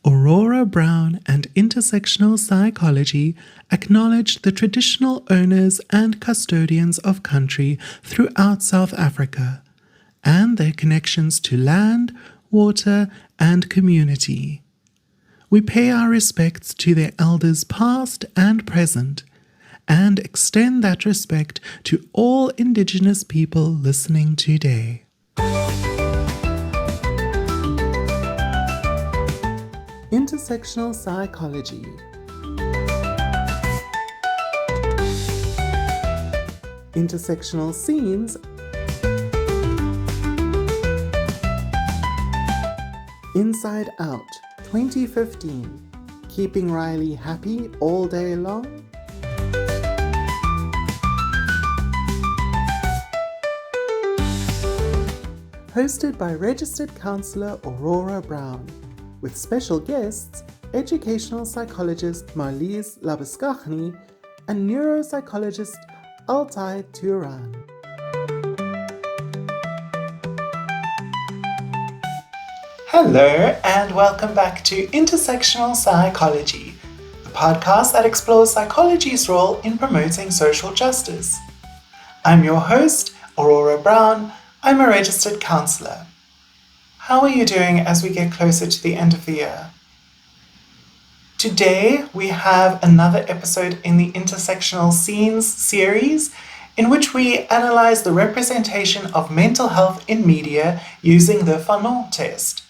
Aurora Brown and Intersectional Psychology acknowledge the traditional owners and custodians of country throughout South Africa and their connections to land, water, and community. We pay our respects to their elders past and present, and extend that respect to all Indigenous people listening today. Intersectional Psychology. Intersectional Scenes. Inside Out 2015. Keeping Riley happy all day long. Hosted by Registered Counsellor Aurora Brown, with special guests, educational psychologist Marlize Labuschagne and neuropsychologist Altay Turan. Hello and welcome back to Intersectional Psychology, the podcast that explores psychology's role in promoting social justice. I'm your host, Aurora Brown. I'm a registered counsellor. How are you doing as we get closer to the end of the year? Today we have another episode in the Intersectional Scenes series in which we analyze the representation of mental health in media using the Fanon test.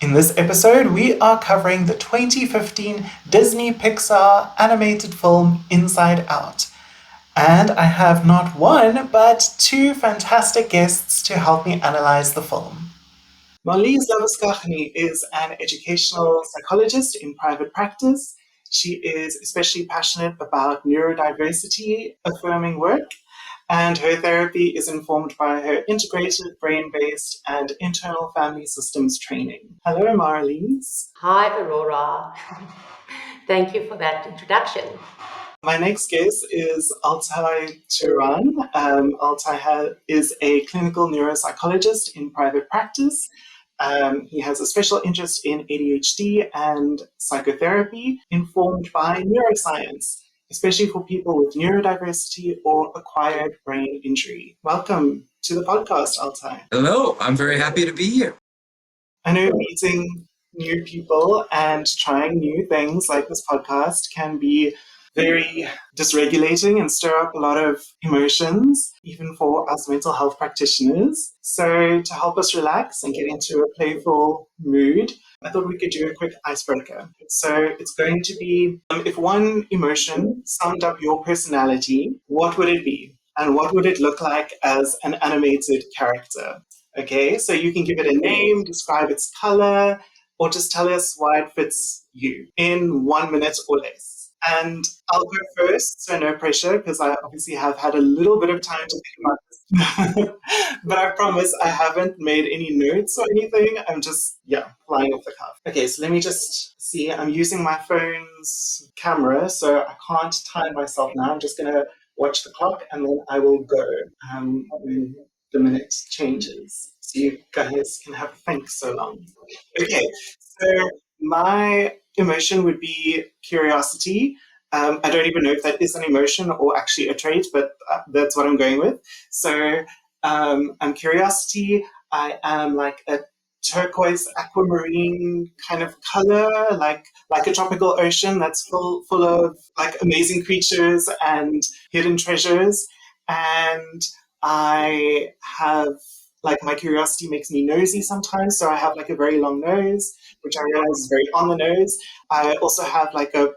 In this episode, we are covering the 2015 Disney Pixar animated film Inside Out. And I have not one, but two fantastic guests to help me analyze the film. Marlize Labuschagne is an educational psychologist in private practice. She is especially passionate about neurodiversity-affirming work, and her therapy is informed by her integrated brain-based and internal family systems training. Hello, Marlize. Hi, Aurora. Thank you for that introduction. My next guest is Altay Turan. Altay is a clinical neuropsychologist in private practice. He has a special interest in ADHD and psychotherapy informed by neuroscience, especially for people with neurodiversity or acquired brain injury. Welcome to the podcast, Altay. Hello, I'm very happy to be here. I know meeting new people and trying new things like this podcast can be very dysregulating and stir up a lot of emotions, even for us mental health practitioners. So to help us relax and get into a playful mood, I thought we could do a quick icebreaker. So it's going to be, if one emotion summed up your personality, what would it be? And what would it look like as an animated character? Okay, so you can give it a name, describe its color, or just tell us why it fits you in 1 minute or less. And I'll go first, so no pressure, because I obviously have had a little bit of time to think about this. But I promise I haven't made any notes or anything. I'm just, flying off the cuff. Okay, so let me just see. I'm using my phone's camera, so I can't time myself now. I'm just going to watch the clock, and then I will go when the minute changes. So you guys can have a think so long. Okay, so my emotion would be curiosity. I don't even know if that is an emotion or actually a trait, but that's what I'm going with. So I'm curiosity. I am like a turquoise aquamarine kind of color, like a tropical ocean that's full of like amazing creatures and hidden treasures. And I have like my curiosity makes me nosy sometimes, so I have like a very long nose, which I realize is very on the nose. I also have like a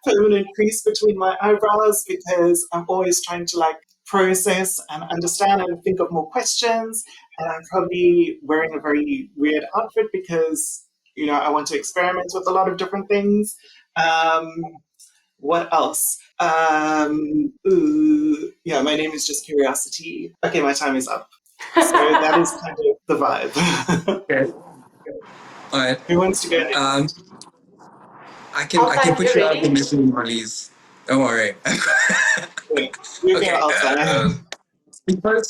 permanent crease between my eyebrows because I'm always trying to like process and understand and think of more questions. And I'm probably wearing a very weird outfit because, I want to experiment with a lot of different things. What else? My name is just Curiosity. Okay, my time is up. So that is kind of the vibe. Okay. All right. Who wants to go next? I can put you out of the misery, Marlize. Don't worry. You go outside.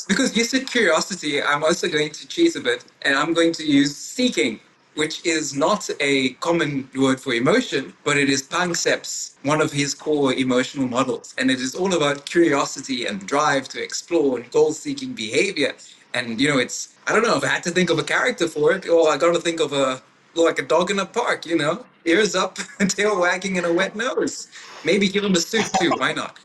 Because you said curiosity, I'm also going to cheese a bit, and I'm going to use seeking. which is not a common word for emotion, but it is Panksepp's, one of his core emotional models. And it is all about curiosity and drive to explore and goal-seeking behavior. And, it's, I don't know if I had to think of a character for it, or I got to think of like a dog in a park, ears up, tail wagging, and a wet nose. Maybe give him a suit too. Why not?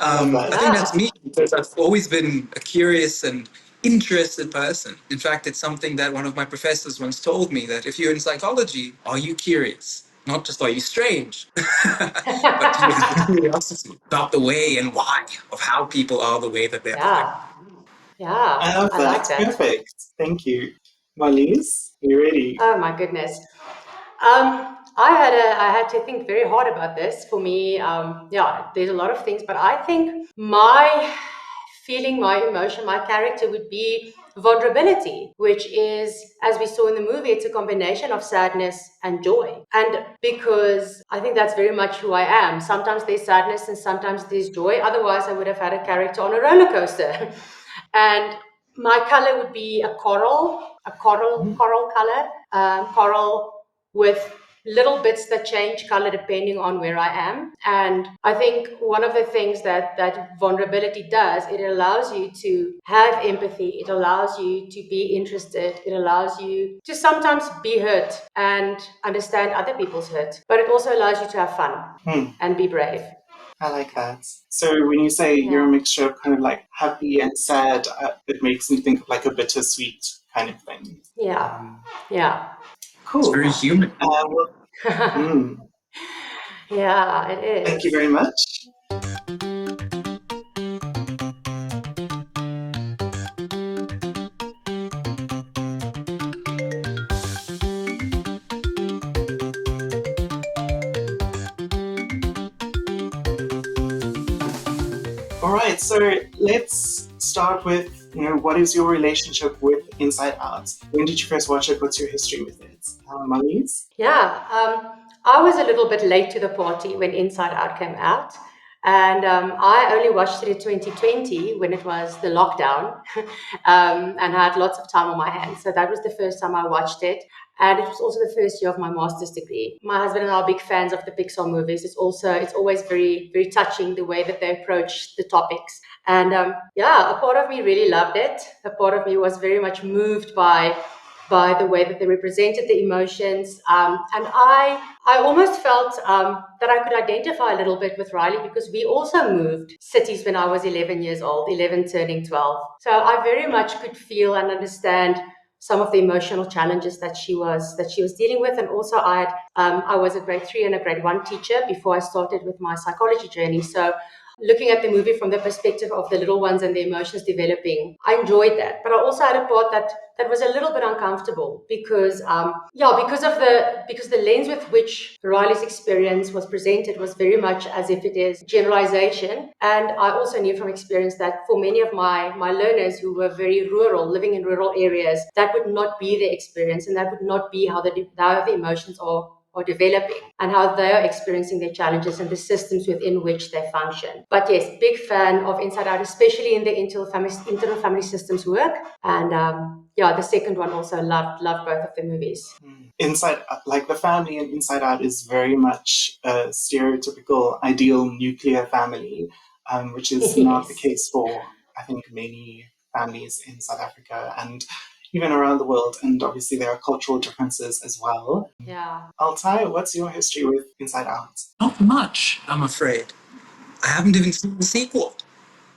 I love that. I think that's me because I've always been a curious and interested person. In fact, it's something that one of my professors once told me, that if you're in psychology, are you curious? Not just are you strange, but you have the curiosity about the way and why of how people are the way that they are. Yeah, I love I that. like that. Perfect. Thank you. Marlize, you ready? Oh my goodness. I had to think very hard about this. For me, there's a lot of things, but I think my feeling, my emotion, my character would be vulnerability, which is, as we saw in the movie, it's a combination of sadness and joy. And because I think that's very much who I am. Sometimes there's sadness and sometimes there's joy. Otherwise, I would have had a character on a roller coaster. And my color would be a coral color, coral with little bits that change color depending on where I am. And I think one of the things that vulnerability does, it allows you to have empathy. It allows you to be interested. It allows you to sometimes be hurt and understand other people's hurt. But it also allows you to have fun and be brave. I like that. So when you say you're a mixture of kind of like happy and sad, it makes me think of like a bittersweet kind of thing. Yeah. Cool. It's very human. Yeah, it is. Thank you very much. All right, so let's start with, what is your relationship with Inside Out? When did you first watch it? What's your history with it? Marlize? I was a little bit late to the party when Inside Out came out. And I only watched it in 2020 when it was the lockdown and I had lots of time on my hands. So that was the first time I watched it. And it was also the first year of my master's degree. My husband and I are big fans of the Pixar movies. It's always very, very touching the way that they approach the topics. And a part of me really loved it. A part of me was very much moved by the way that they represented the emotions. And I almost felt that I could identify a little bit with Riley because we also moved cities when I was 11 years old, 11 turning 12. So I very much could feel and understand some of the emotional challenges that she was dealing with. And also I was a grade 3 and a grade 1 teacher before I started with my psychology journey. So looking at the movie from the perspective of the little ones and the emotions developing, I enjoyed that. But I also had a part that was a little bit uncomfortable because the lens with which Riley's experience was presented was very much as if it is generalization. And I also knew from experience that for many of my learners who were very rural, living in rural areas, that would not be their experience and that would not be how the emotions are developing and how they are experiencing their challenges and the systems within which they function. But yes, big fan of Inside Out, especially in the internal family systems work. And the second one also loved both of the movies. Inside, like the family in Inside Out is very much a stereotypical ideal nuclear family, which is not the case for, I think, many families in South Africa and even around the world. And obviously there are cultural differences as well. Yeah. Altay, what's your history with Inside Out? Not much, I'm afraid. I haven't even seen the sequel,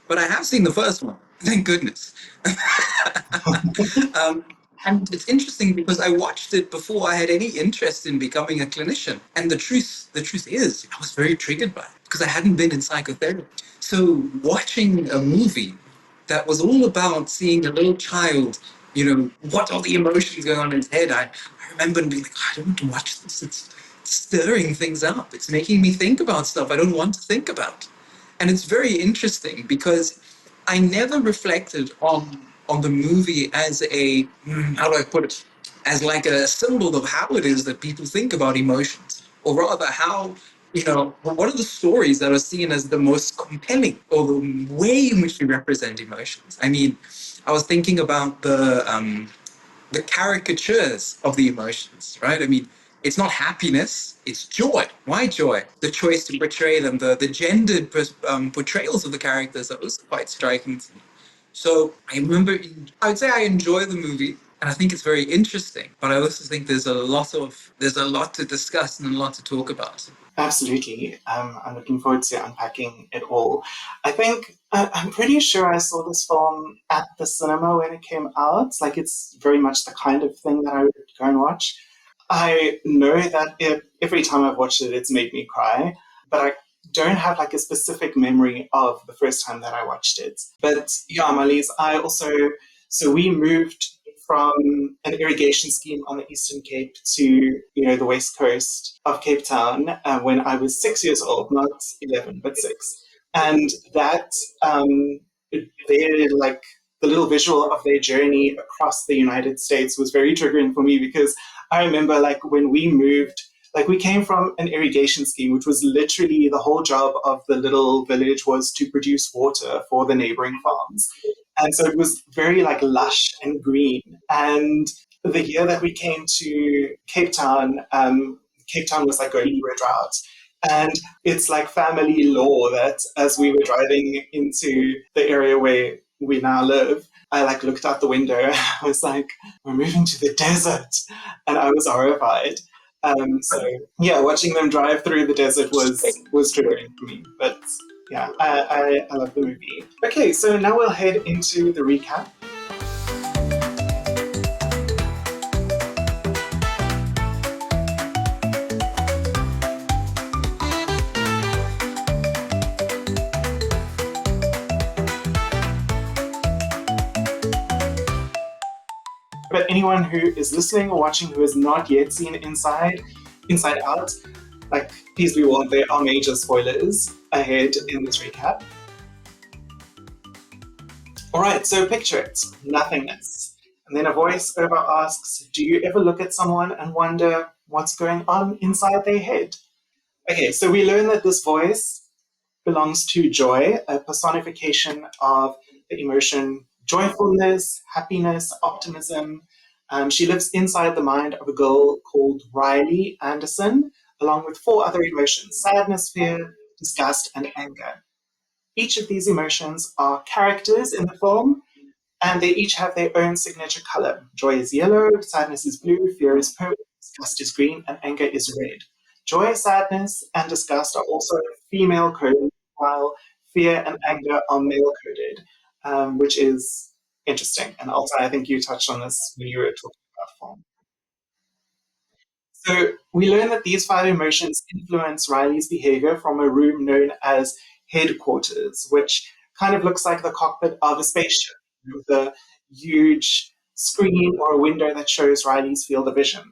but I have seen the first one. Thank goodness. And it's interesting because I watched it before I had any interest in becoming a clinician. And the truth is, I was very triggered by it because I hadn't been in psychotherapy. So watching a movie that was all about seeing a little child, what are the emotions going on in his head? I remember being like, I don't want to watch this. It's stirring things up. It's making me think about stuff I don't want to think about. And it's very interesting because I never reflected on the movie as how do I put it, as like a symbol of how it is that people think about emotions, or rather how, what are the stories that are seen as the most compelling or the way in which we represent emotions. I mean, I was thinking about the caricatures of the emotions, right? I mean, it's not happiness, it's joy. Why joy? The choice to portray them, the gendered portrayals of the characters, that was quite striking to me. So I remember, I would say I enjoy the movie, and I think it's very interesting. But I also think there's a lot to discuss and a lot to talk about. Absolutely. I'm looking forward to unpacking it all. I think I'm pretty sure I saw this film at the cinema when it came out. Like, it's very much the kind of thing that I would go and watch. I know that every time I've watched it, it's made me cry, but I don't have like a specific memory of the first time that I watched it. But yeah, Marlize, so we moved from an irrigation scheme on the Eastern Cape to, the west coast of Cape Town when I was 6 years old, not 11, but 6. And that, like, the little visual of their journey across the United States was very triggering for me, because I remember, like, when we moved, like, we came from an irrigation scheme, which was literally the whole job of the little village was to produce water for the neighboring farms. And so it was very, like, lush and green. And the year that we came to Cape Town was like going through a drought. And it's like family law that as we were driving into the area where we now live, I like looked out the window and I was like, we're moving to the desert. And I was horrified. So yeah, watching them drive through the desert was triggering for me. But yeah, I love the movie. Okay, so now we'll head into the recap. But anyone who is listening or watching who has not yet seen Inside Out, like, please be warned, there are major spoilers ahead in this recap. Alright, so picture it, nothingness. And then a voice over asks, do you ever look at someone and wonder what's going on inside their head? Okay, so we learn that this voice belongs to Joy, a personification of the emotion joyfulness, happiness, optimism. She lives inside the mind of a girl called Riley Anderson, along with 4 other emotions: sadness, fear, disgust, and anger. Each of these emotions are characters in the film, and they each have their own signature color. Joy is yellow, sadness is blue, fear is purple, disgust is green, and anger is red. Joy, sadness, and disgust are also female coded, while fear and anger are male coded, which is interesting. And also, I think you touched on this when you were talking about form. So we learn that these 5 emotions influence Riley's behavior from a room known as headquarters, which kind of looks like the cockpit of a spaceship with a huge screen or a window that shows Riley's field of vision.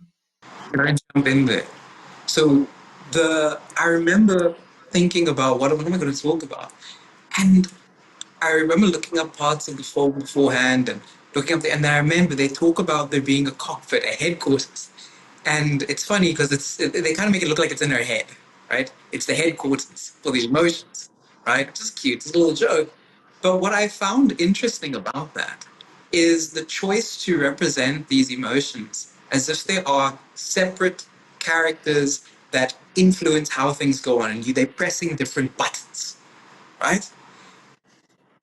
Can I jump in there? So I remember thinking about what am I going to talk about, and I remember looking up parts of the film beforehand and looking up and then I remember they talk about there being a cockpit, a headquarters, and it's funny because they kind of make it look like it's in her head, right? It's the headquarters for the emotions, right? Which is cute. It's a little joke. But what I found interesting about that is the choice to represent these emotions as if they are separate characters that influence how things go on, and they're pressing different buttons, right?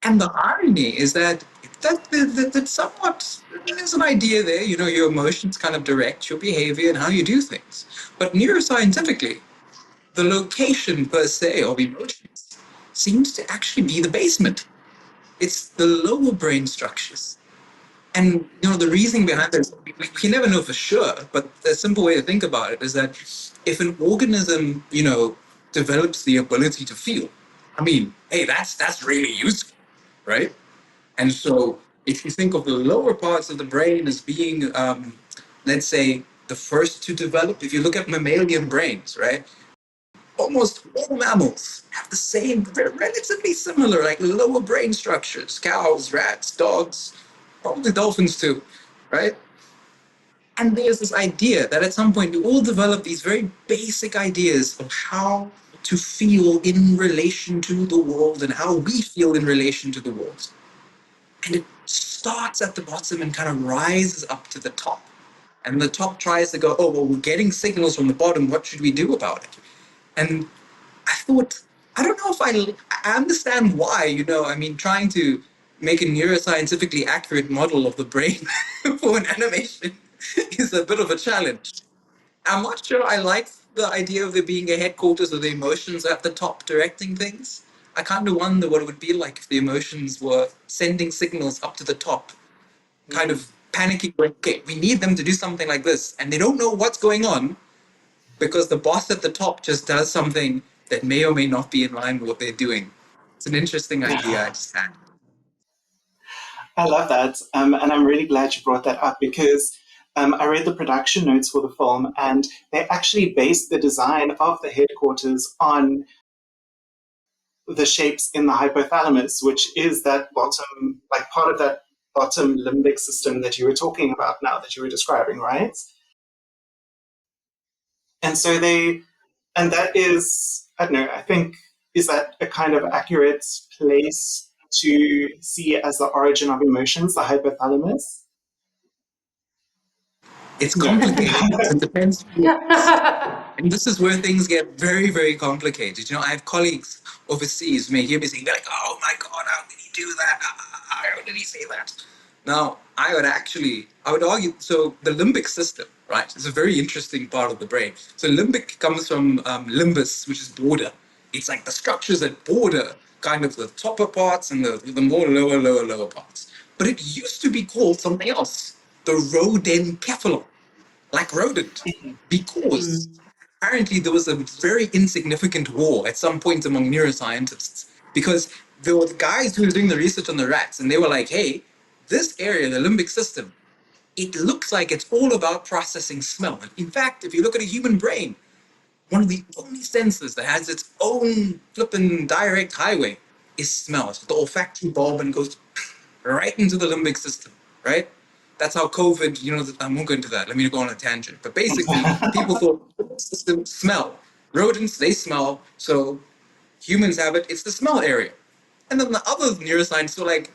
And the irony is that somewhat there's an idea there, your emotions kind of direct your behavior and how you do things. But neuroscientifically, the location per se of emotions seems to actually be the basement. It's the lower brain structures. And the reasoning behind this, we can never know for sure, but a simple way to think about it is that if an organism, develops the ability to feel, I mean, hey, that's really useful, right? And so if you think of the lower parts of the brain as being, let's say, the first to develop, if you look at mammalian brains, right? Almost all mammals have the same, relatively similar, like lower brain structures. Cows, rats, dogs, probably dolphins too, right? And there's this idea that at some point we all develop these very basic ideas of how to feel in relation to the world and how we feel in relation to the world. And it starts at the bottom and kind of rises up to the top. And the top tries to go, oh, well, we're getting signals from the bottom. What should we do about it? And I thought, I don't know if I understand why, I mean, trying to make a neuroscientifically accurate model of the brain for an animation is a bit of a challenge. I'm not sure I like the idea of there being a headquarters of the emotions at the top directing things. I kind of wonder what it would be like if the emotions were sending signals up to the top, kind of panicking, like, okay, we need them to do something like this, and they don't know what's going on because the boss at the top just does something that may or may not be in line with what they're doing. It's an interesting idea I just had. I love that. And I'm really glad you brought that up because I read the production notes for the film and they actually based the design of the headquarters on the shapes in the hypothalamus, which is that bottom, like part of that bottom limbic system that you were talking about now, that you were describing, right? And so and that is, I don't know, I think, is that a kind of accurate place to see as the origin of emotions, the hypothalamus? It's No. complicated. It depends who you ask. And this is where things get very, very complicated. I have colleagues overseas who may hear me saying, they're like, oh my God, how did he do that? How did he say that? Now, I would argue, so the limbic system, right, is a very interesting part of the brain. So limbic comes from limbus, which is border. It's like the structures that border kind of the topper parts and the more lower parts. But it used to be called something else, the rodencephalon, like rodent, because apparently there was a very insignificant war at some point among neuroscientists because there were guys who were doing the research on the rats and they were like, hey, this area, the limbic system, it looks like it's all about processing smell. And in fact, if you look at a human brain, one of the only senses that has its own flippin' direct highway is smell. It's the olfactory bulb and goes right into the limbic system, right? That's how COVID, I won't go into that. Let me go on a tangent. But basically, people thought system smell. Rodents, they smell. So humans have it. It's the smell area. And then the other neuroscientists were like,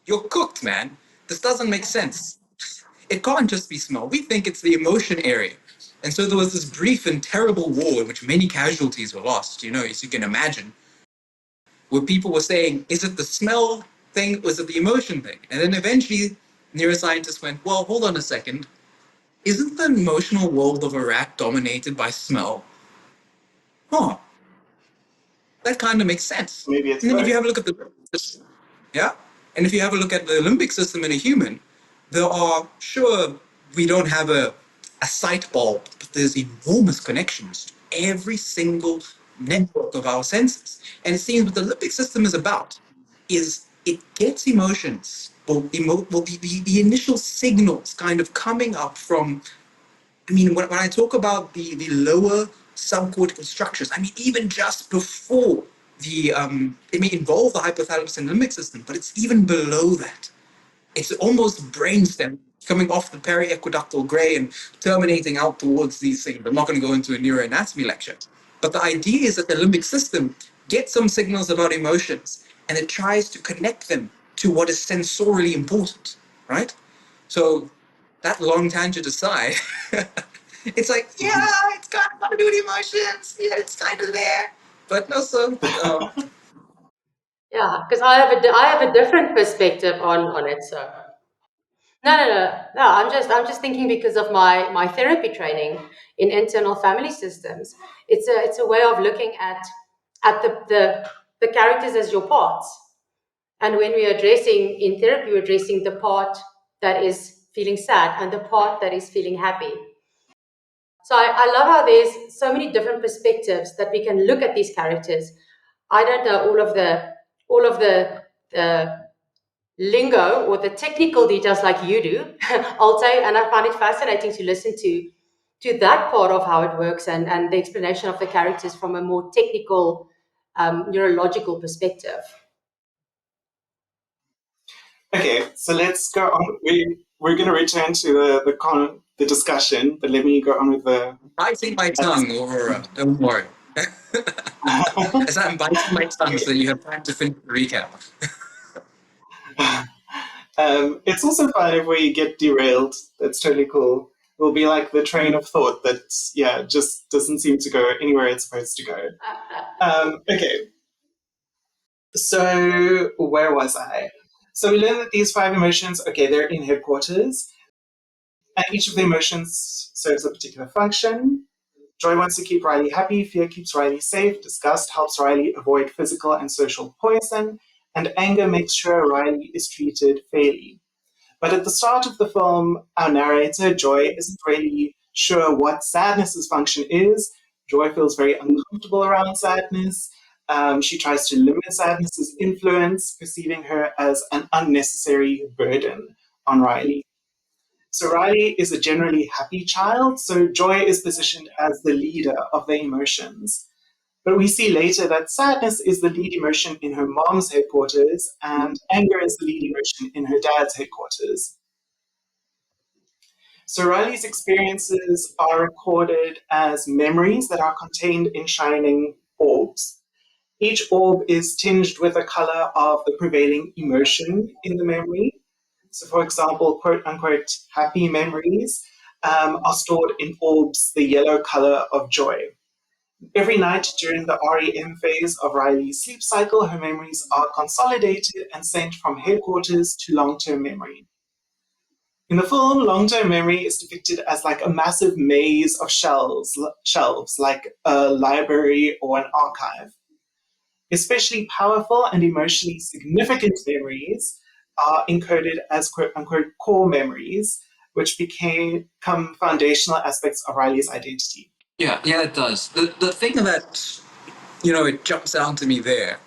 you're cooked, man. This doesn't make sense. It can't just be smell. We think it's the emotion area. And so there was this brief and terrible war in which many casualties were lost, as you can imagine, where people were saying, is it the smell thing? Was it the emotion thing? And then eventually neuroscientists went, well, hold on a second. Isn't the emotional world of a rat dominated by smell? Huh. That kind of makes sense. Maybe it's And then if both. you have a look at the system, yeah? And if you have a look at the limbic system in a human, there are, sure, we don't have a sight bulb, but there's enormous connections to every single network of our senses. And it seems what the limbic system is about is it gets emotions, the initial signals kind of coming up from, I mean, when I talk about the lower subcortical structures, I mean, even just before it may involve the hypothalamus and limbic system, but it's even below that. It's almost brainstem coming off the periaqueductal gray and terminating out towards these things. I'm not going to go into a neuroanatomy lecture. But the idea is that the limbic system gets some signals about emotions and it tries to connect them to what is sensorially important, right? So that long tangent aside, it's like, yeah, it's got to do with emotions. Yeah, it's kind of there. But no, so Yeah, because I have a different perspective on it. So no. I'm just thinking because of my therapy training in internal family systems. It's a way of looking at the characters as your parts. And when we're addressing in therapy, we're addressing the part that is feeling sad and the part that is feeling happy. So I love how there's so many different perspectives that we can look at these characters. I don't know all of the lingo or the technical details like you do, Altay, and I find it fascinating to listen to that part of how it works and the explanation of the characters from a more technical neurological perspective. Okay, so let's go on. We're going to return to the discussion, but let me go on with the. biting my tongue over, don't worry. As I'm biting my tongue so you have time to finish the recap. It's also fun if we get derailed. That's totally cool. We'll be like the train of thought that, yeah, just doesn't seem to go anywhere it's supposed to go. Okay, so where was I? So we learned that these 5 emotions, okay, they're in headquarters, and each of the emotions serves a particular function. Joy wants to keep Riley happy, fear keeps Riley safe, disgust helps Riley avoid physical and social poison, and anger makes sure Riley is treated fairly. But at the start of the film, our narrator, Joy, isn't really sure what sadness's function is. Joy feels very uncomfortable around sadness. She tries to limit sadness's influence, perceiving her as an unnecessary burden on Riley. So Riley is a generally happy child, so Joy is positioned as the leader of the emotions. But we see later that sadness is the lead emotion in her mom's headquarters, and anger is the lead emotion in her dad's headquarters. So Riley's experiences are recorded as memories that are contained in shining orbs. Each orb is tinged with a color of the prevailing emotion in the memory. So, for example, quote unquote, happy memories are stored in orbs, the yellow color of joy. Every night during the REM phase of Riley's sleep cycle, her memories are consolidated and sent from headquarters to long term memory. In the film, long term memory is depicted as like a massive maze of shelves like a library or an archive. Especially powerful and emotionally significant memories are encoded as quote unquote core memories, which become foundational aspects of Riley's identity. Yeah, it does. The thing that, it jumps out to me there,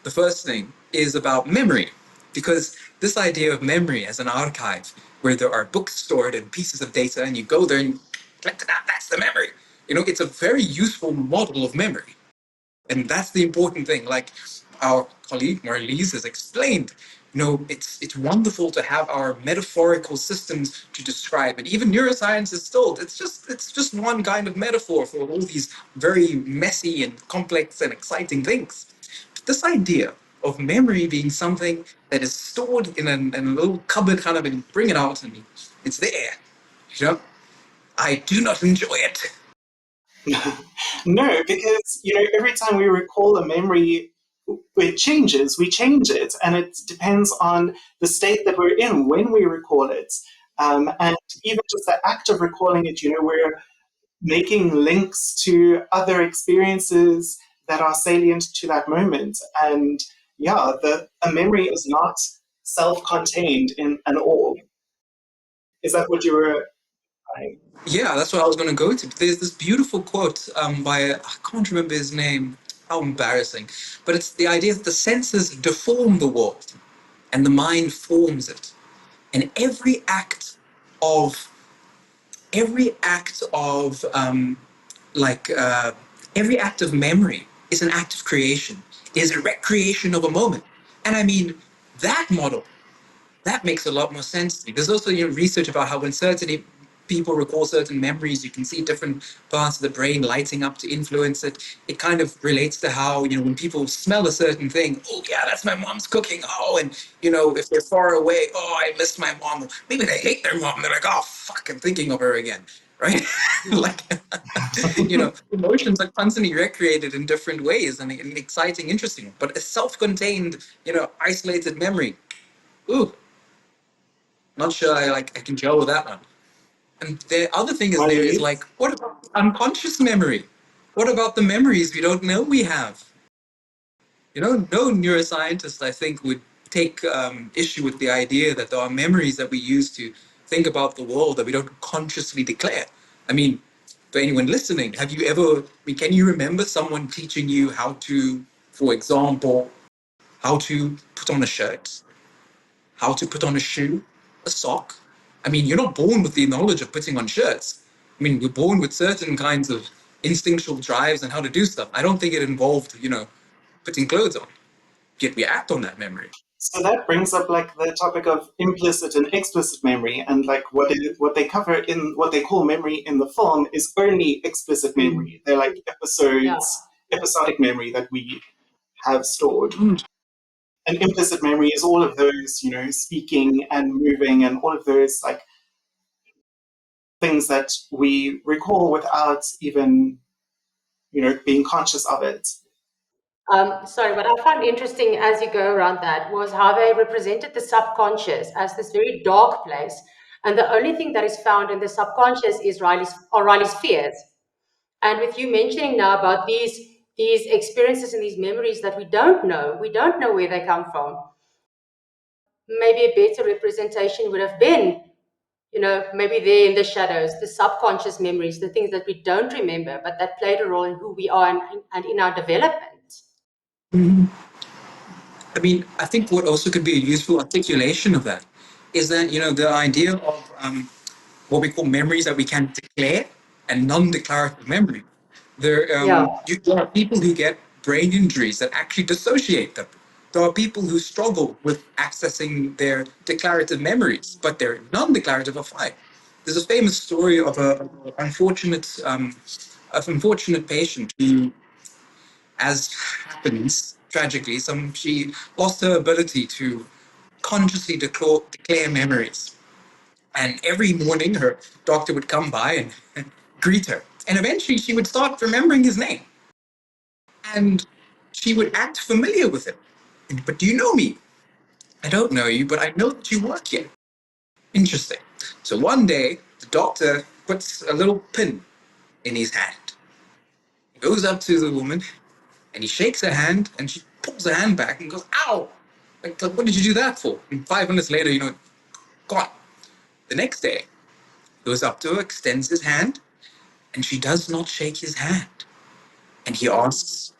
the first thing is about memory, because this idea of memory as an archive where there are books stored and pieces of data and you go there and collect it out, that's the memory. It's a very useful model of memory. And that's the important thing. Like our colleague Marlize has explained, it's wonderful to have our metaphorical systems to describe. And even neuroscience is told it's just one kind of metaphor for all these very messy and complex and exciting things. But this idea of memory being something that is stored in a little cupboard, kind of, and bring it out and it's there. I do not enjoy it. No, because every time we recall a memory, it changes. We change it, and it depends on the state that we're in when we recall it. And even just the act of recalling it, we're making links to other experiences that are salient to that moment. And yeah, a memory is not self-contained in an orb. Is that what you were saying? Yeah, that's what I was going to go to. There's this beautiful quote by, I can't remember his name, how embarrassing, but it's the idea that the senses deform the world and the mind forms it. And of, like, every act of memory is an act of creation, is a recreation of a moment. And I mean, that model, that makes a lot more sense to me. There's also research about how when certain people recall certain memories, you can see different parts of the brain lighting up to influence it. It kind of relates to how when people smell a certain thing, oh yeah, that's my mom's cooking. Oh, and if they're far away, oh, I miss my mom. Maybe they hate their mom. They're like, oh fuck, I'm thinking of her again, right? Like, emotions are constantly recreated in different ways and exciting, interesting. But a self-contained, isolated memory, ooh, not sure I can gel with that one. And the other thing is there is like, Marlies? what about unconscious memory? What about the memories we don't know we have? No neuroscientist, I think, would take issue with the idea that there are memories that we use to think about the world that we don't consciously declare. I mean, for anyone listening, can you remember someone teaching you how to, for example, how to put on a shirt? How to put on a shoe, a sock. I mean, you're not born with the knowledge of putting on shirts. I mean, we're born with certain kinds of instinctual drives and how to do stuff. I don't think it involved, putting clothes on. Yet we act on that memory. So that brings up like the topic of implicit and explicit memory, and like what they cover in what they call memory in the film is only explicit memory. They're like Yeah. episodic memory that we have stored. an implicit memory is all of those, speaking and moving and all of those like things that we recall without even, being conscious of it. Sorry, what I found interesting as you go around that was how they represented the subconscious as this very dark place. And the only thing that is found in the subconscious is Riley's fears. And with you mentioning now about these experiences and these memories that we don't know where they come from. Maybe a better representation would have been, maybe there in the shadows, the subconscious memories, the things that we don't remember, but that played a role in who we are and in our development. I mean, I think what also could be a useful articulation of that is that, the idea of what we call memories that we can declare and non-declarative memory. Yeah. There are people who get brain injuries that actually dissociate them. There are people who struggle with accessing their declarative memories, but their non-declarative are fine. There's a famous story of a unfortunate patient who, as happens tragically, she lost her ability to consciously declare memories. And every morning, her doctor would come by and greet her. And eventually, she would start remembering his name. And she would act familiar with him. But do you know me? I don't know you, but I know that you work here. Interesting. So one day, the doctor puts a little pin in his hand. He goes up to the woman and he shakes her hand and she pulls her hand back and goes, ow! Like, what did you do that for? And 5 minutes later, gone. The next day, goes up to her, extends his hand, and she does not shake his hand. And he asks,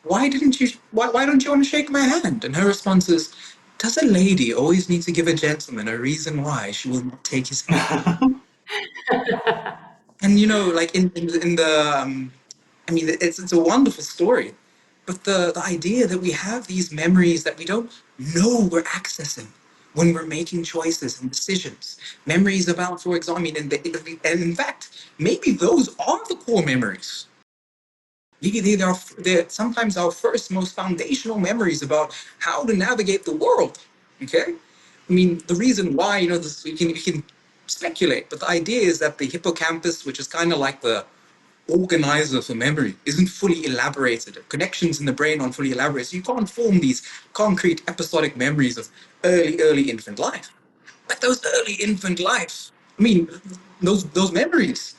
why don't you want to shake my hand? And her response is, does a lady always need to give a gentleman a reason why she will not take his hand? And like in the I mean, it's a wonderful story, but the idea that we have these memories that we don't know we're accessing when we're making choices and decisions, memories about, for example, I mean, and in fact, maybe those are the core memories. Maybe they're sometimes our first, most foundational memories about how to navigate the world. Okay, I mean, the reason why, this, we can speculate, but the idea is that the hippocampus, which is kind of like the organizer for memory, isn't fully elaborated. Connections in the brain aren't fully elaborated. So you can't form these concrete episodic memories of early infant life. But those early infant lives, I mean, those memories.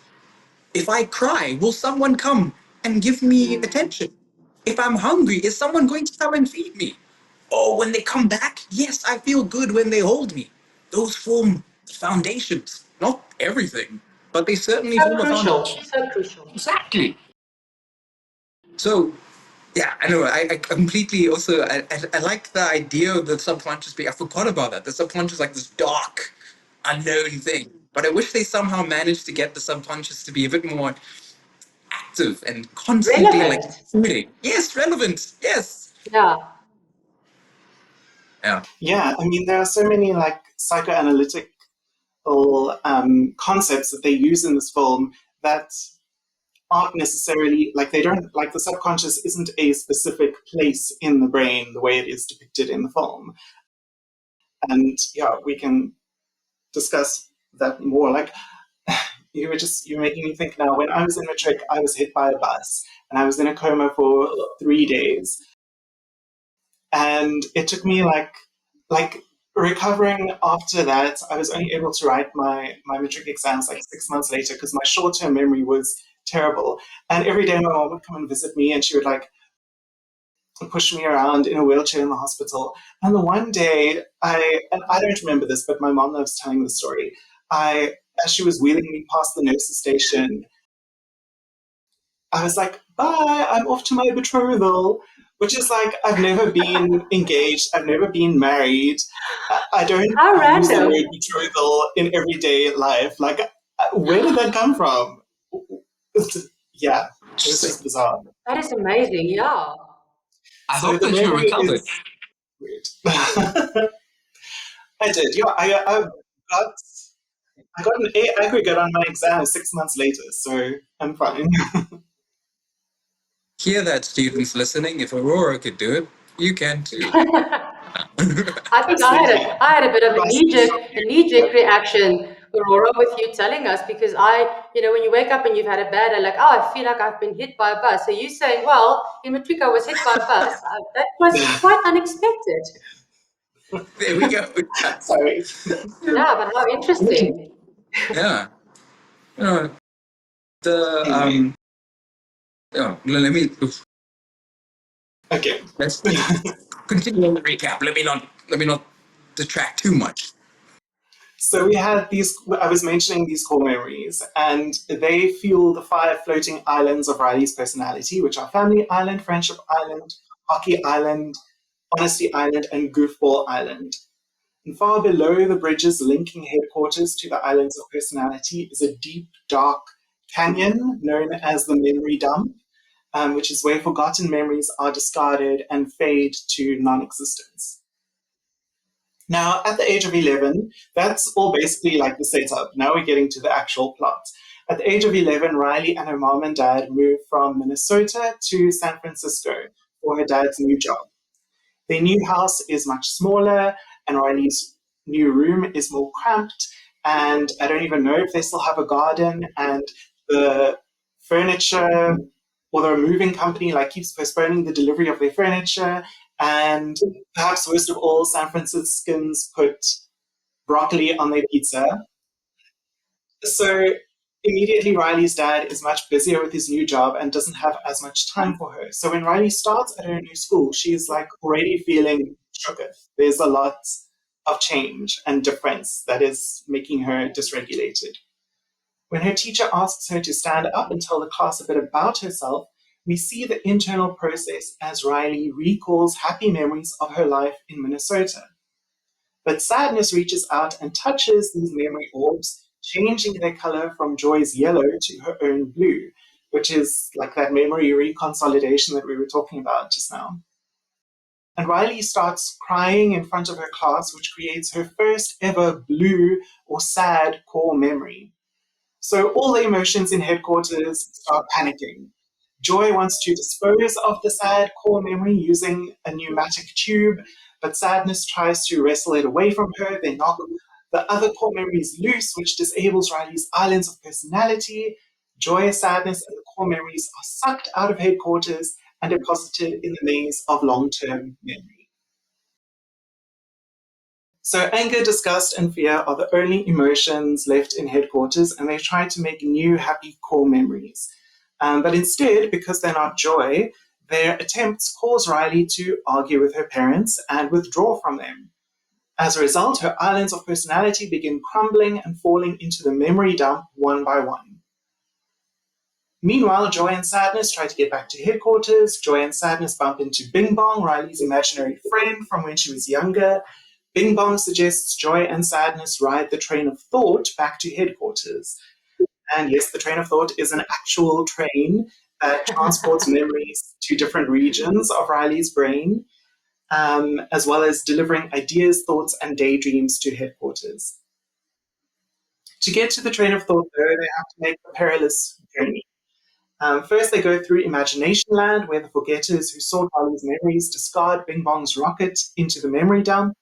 If I cry, will someone come and give me attention? If I'm hungry, is someone going to come and feed me? Oh, when they come back, yes, I feel good when they hold me. Those form the foundations. Not everything, but they certainly So form a crucial. foundation. So crucial. Exactly. So, yeah, I know. I completely also, I like the idea of the subconscious being, I forgot about that. The subconscious, like this dark, unknown thing. But I wish they somehow managed to get the subconscious to be a bit more active and constantly like Relevant. including. Yes, relevant. Yes. Yeah. Yeah. Yeah, I mean, there are so many like psychoanalytic concepts that they use in this film that aren't necessarily like they don't like the subconscious isn't a specific place in the brain the way it is depicted in the film. And yeah, we can discuss that more. Like you're making me think now. When I was in matric, I was hit by a bus and I was in a coma for 3 days. And it took me like recovering after that. I was only able to write my matric exams like 6 months later because my short-term memory was terrible. And every day my mom would come and visit me and she would like push me around in a wheelchair in the hospital. And the one day and I don't remember this, but my mom loves telling the story. As she was wheeling me past the nurse's station, I was like, bye, I'm off to my betrothal, which is like, I've never been engaged, I've never been married. I don't How use the random. word betrothal in everyday life. Like, where did that come from? Yeah, it was Interesting. just bizarre. That is amazing. Yeah. I So hope the that you memory recovered. is weird. I did, yeah. Got I got an A aggregate on my exam 6 months later, so I'm fine. Hear that, students listening? If Aurora could do it, You can too. I think Absolutely. I had a bit of a Advice is from knee-jerk reaction, Aurora, with you telling us, because when you wake up and you've had a bad day, like, oh, I feel like I've been hit by a bus. So you saying, well, in Matric I was hit by a bus. That was quite unexpected. There we go. Sorry. Yeah, but how interesting. Yeah. You know, the Anyway, let me okay. let's continue on the recap. Let me not detract too much. So we had these, I was mentioning these core memories, and they fuel the five floating islands of Riley's personality, which are Family Island, Friendship Island, Hockey Island, Honesty Island, and Goofball Island. And far below the bridges linking headquarters to the islands of personality is a deep, dark canyon known as the memory dump, which is where forgotten memories are discarded and fade to non existence. Now, at the age of 11, that's all basically like the setup. Now we're getting to the actual plot. At the age of 11, Riley and her mom and dad moved from Minnesota to San Francisco for her dad's new job. Their new house is much smaller, and Riley's new room is more cramped. And I don't even know if they still have a garden. And the furniture or the moving company like keeps postponing the delivery of their furniture. And perhaps worst of all, San Franciscans put broccoli on their pizza. So immediately, Riley's dad is much busier with his new job and doesn't have as much time for her. So when Riley starts at her new school, she's like already feeling shooketh. There's a lot of change and difference that is making her dysregulated. When her teacher asks her to stand up and tell the class a bit about herself, we see the internal process as Riley recalls happy memories of her life in Minnesota. But sadness reaches out and touches these memory orbs, changing their color from Joy's yellow to her own blue, which is like that memory reconsolidation that we were talking about just now. And Riley starts crying in front of her class, which creates her first ever blue or sad core memory. So all the emotions in headquarters start panicking. Joy wants to dispose of the sad core memory using a pneumatic tube, but sadness tries to wrestle it away from her. They knock the other core memories loose, which disables Riley's islands of personality. Joy, sadness, and the core memories are sucked out of headquarters and deposited in the maze of long-term memory. So anger, disgust, and fear are the only emotions left in headquarters, and they try to make new happy core memories. But instead, because they're not joy, their attempts cause Riley to argue with her parents and withdraw from them. As a result, her islands of personality begin crumbling and falling into the memory dump one by one. Meanwhile, Joy and Sadness try to get back to headquarters. Joy and Sadness bump into Bing Bong, Riley's imaginary friend from when she was younger. Bing Bong suggests Joy and Sadness ride the train of thought back to headquarters. And yes, the train of thought is an actual train that transports memories to different regions of Riley's brain, as well as delivering ideas, thoughts, and daydreams to headquarters. To get to the train of thought, though, they have to make a perilous journey. First, they go through Imagination Land, where the forgetters who sought Riley's memories discard Bing Bong's rocket into the memory dump.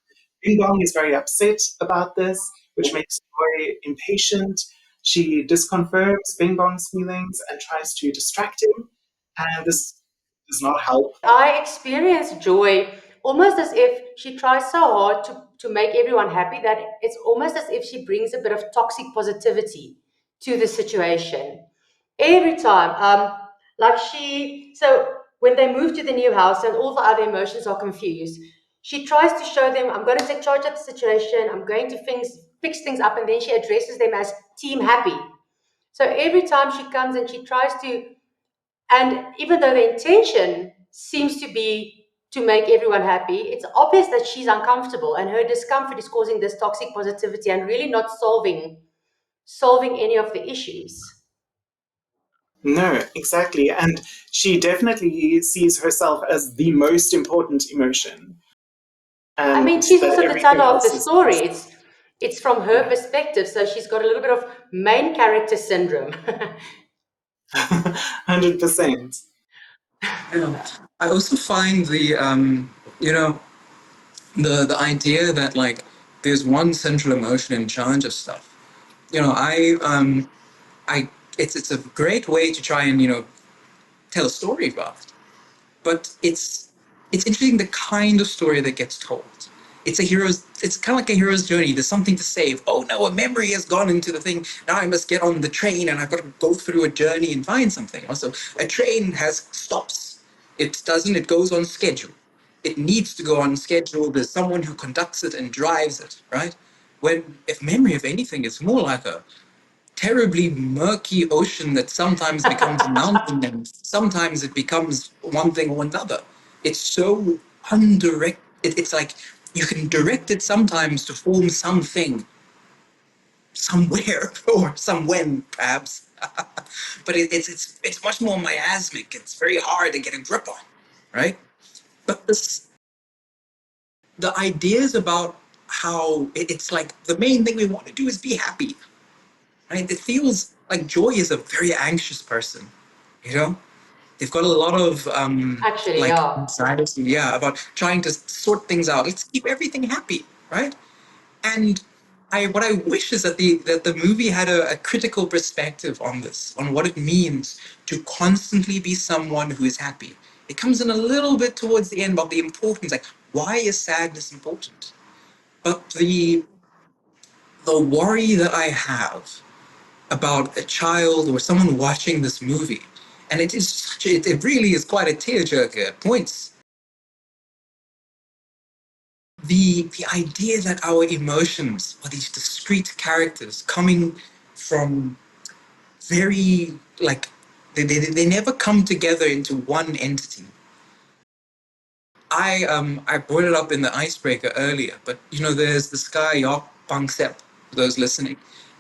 Bing Bong is very upset about this, which makes Joy impatient. She disconfirms Bing Bong's feelings and tries to distract him, and this does not help. I experience Joy almost as if she tries so hard to make everyone happy that it's almost as if she brings a bit of toxic positivity to the situation. Every time, so when they move to the new house and all the other emotions are confused, she tries to show them, I'm going to take charge of the situation, I'm going to fix things up, and then she addresses them as team happy. So every time she comes and she tries to, and even though the intention seems to be to make everyone happy, it's obvious that she's uncomfortable and her discomfort is causing this toxic positivity and really not solving any of the issues. No, exactly. And she definitely sees herself as the most important emotion. I And mean, she's that also the everything teller of the else is story. It's from her perspective, so she's got a little bit of main character syndrome. 100%. I also find You know, the idea that like there's one central emotion in charge of stuff. You know, I it's a great way to try and tell a story about it. But it's interesting the kind of story that gets told. It's kind of like a hero's journey. There's something to save. Oh no, a memory has gone into the thing. Now I must get on the train and I've got to go through a journey and find something. Also, a train has stops. It doesn't, it goes on schedule. It needs to go on schedule. There's someone who conducts it and drives it, right? When if memory of anything, it's more like a terribly murky ocean that sometimes becomes a mountain and sometimes it becomes one thing or another. It's so undirect. It's like you can direct it sometimes to form something somewhere or somewhen, perhaps. But it's much more miasmic. It's very hard to get a grip on, right? But the ideas about how it's like the main thing we want to do is be happy. Right? It feels like Joy is a very anxious person. You know, they've got a lot of Actually, like yeah. anxiety, yeah, about trying to sort things out. Let's keep everything happy, right? And what I wish is that the movie had a critical perspective on this, on what it means to constantly be someone who is happy. It comes in a little bit towards the end about the importance, like why is sadness important? But the worry that I have about a child or someone watching this movie. And it is it really is quite a tearjerker at points. The idea that our emotions are these discrete characters coming from very like they never come together into one entity. I brought it up in the icebreaker earlier, but there's this guy Jaap Panksepp, for those listening,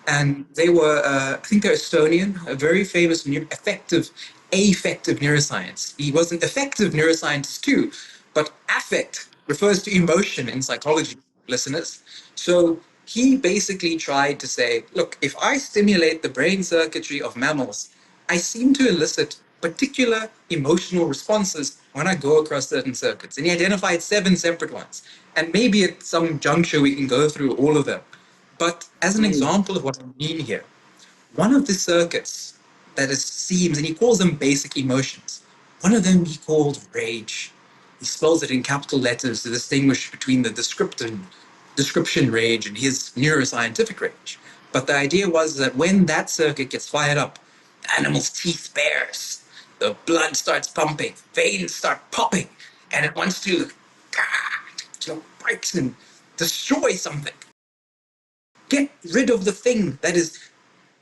and they were I think they're Estonian, a very famous affective neuroscience. He was an effective neuroscientist too, but affect refers to emotion in psychology, listeners. So he basically tried to say, look, if I stimulate the brain circuitry of mammals, I seem to elicit particular emotional responses when I go across certain circuits. And he identified 7 separate ones. And maybe at some juncture we can go through all of them. But as an Mm. example of what I mean here, one of the circuits that is seems, and he calls them basic emotions. One of them he called rage. He spells it in capital letters to distinguish between the description rage and his neuroscientific rage. But the idea was that when that circuit gets fired up, the animal's teeth bares, the blood starts pumping, veins start popping, and it wants to bite and destroy something. Get rid of the thing that is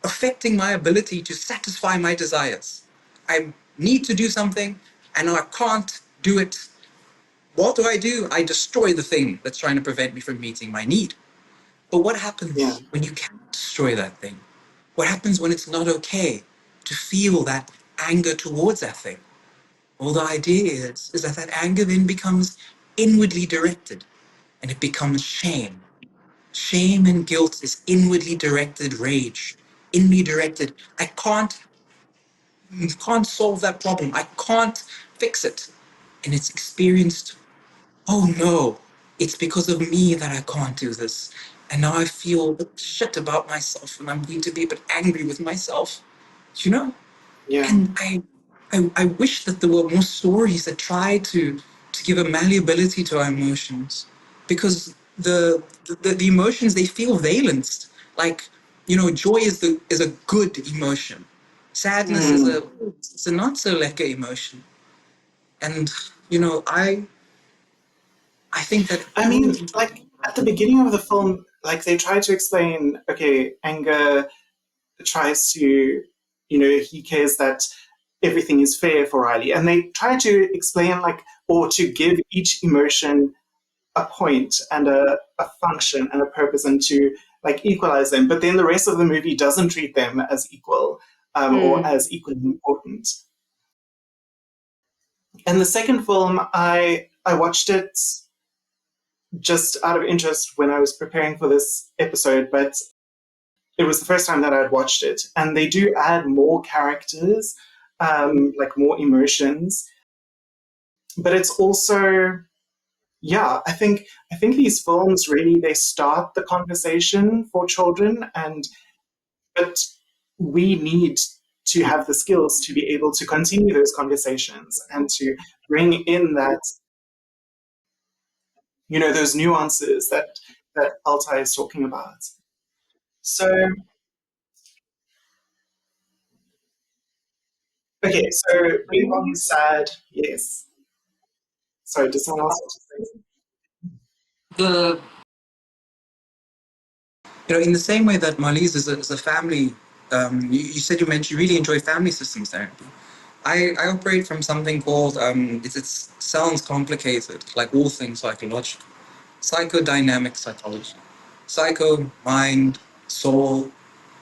affecting my ability to satisfy my desires. I need to do something and I can't do it. What do? I destroy the thing that's trying to prevent me from meeting my need. But what Yeah. happens when you can't destroy that thing? What happens when it's not okay to feel that anger towards that thing? Well, the idea is that anger then becomes inwardly directed and it becomes shame. Shame and guilt is inwardly directed rage. Inwardly directed. I can't solve that problem. I can't fix it. And it's experienced, oh no, it's because of me that I can't do this. And now I feel shit about myself and I'm going to be a bit angry with myself. You know? Yeah. And I wish that there were more stories that try to give a malleability to our emotions, because the emotions, they feel valenced. Like joy is a good emotion, sadness is Mm. a not so lekker emotion, and I think that I mean, like at the beginning of the film, like they try to explain, okay, anger tries to, he cares that everything is fair for Riley. And they try to explain, like, or to give each emotion a point and a function and a purpose and to, like, equalize them. But then the rest of the movie doesn't treat them as equal or Mm. as equally important. And the second film, I watched it just out of interest when I was preparing for this episode, but it was the first time that I'd watched it. And they do add more characters, like more emotions, but it's also yeah, I think these films really, they start the conversation for children, but we need to have the skills to be able to continue those conversations and to bring in that, those nuances that Altay is talking about. So, okay, so Bing Bong is sad, yes. Sorry, does someone else want to say? The in the same way that Marlize is a family, you said you mentioned you really enjoy family systems therapy. I operate from something called, it sounds complicated, like all things psychological, psychodynamic psychology. Psycho, mind, soul,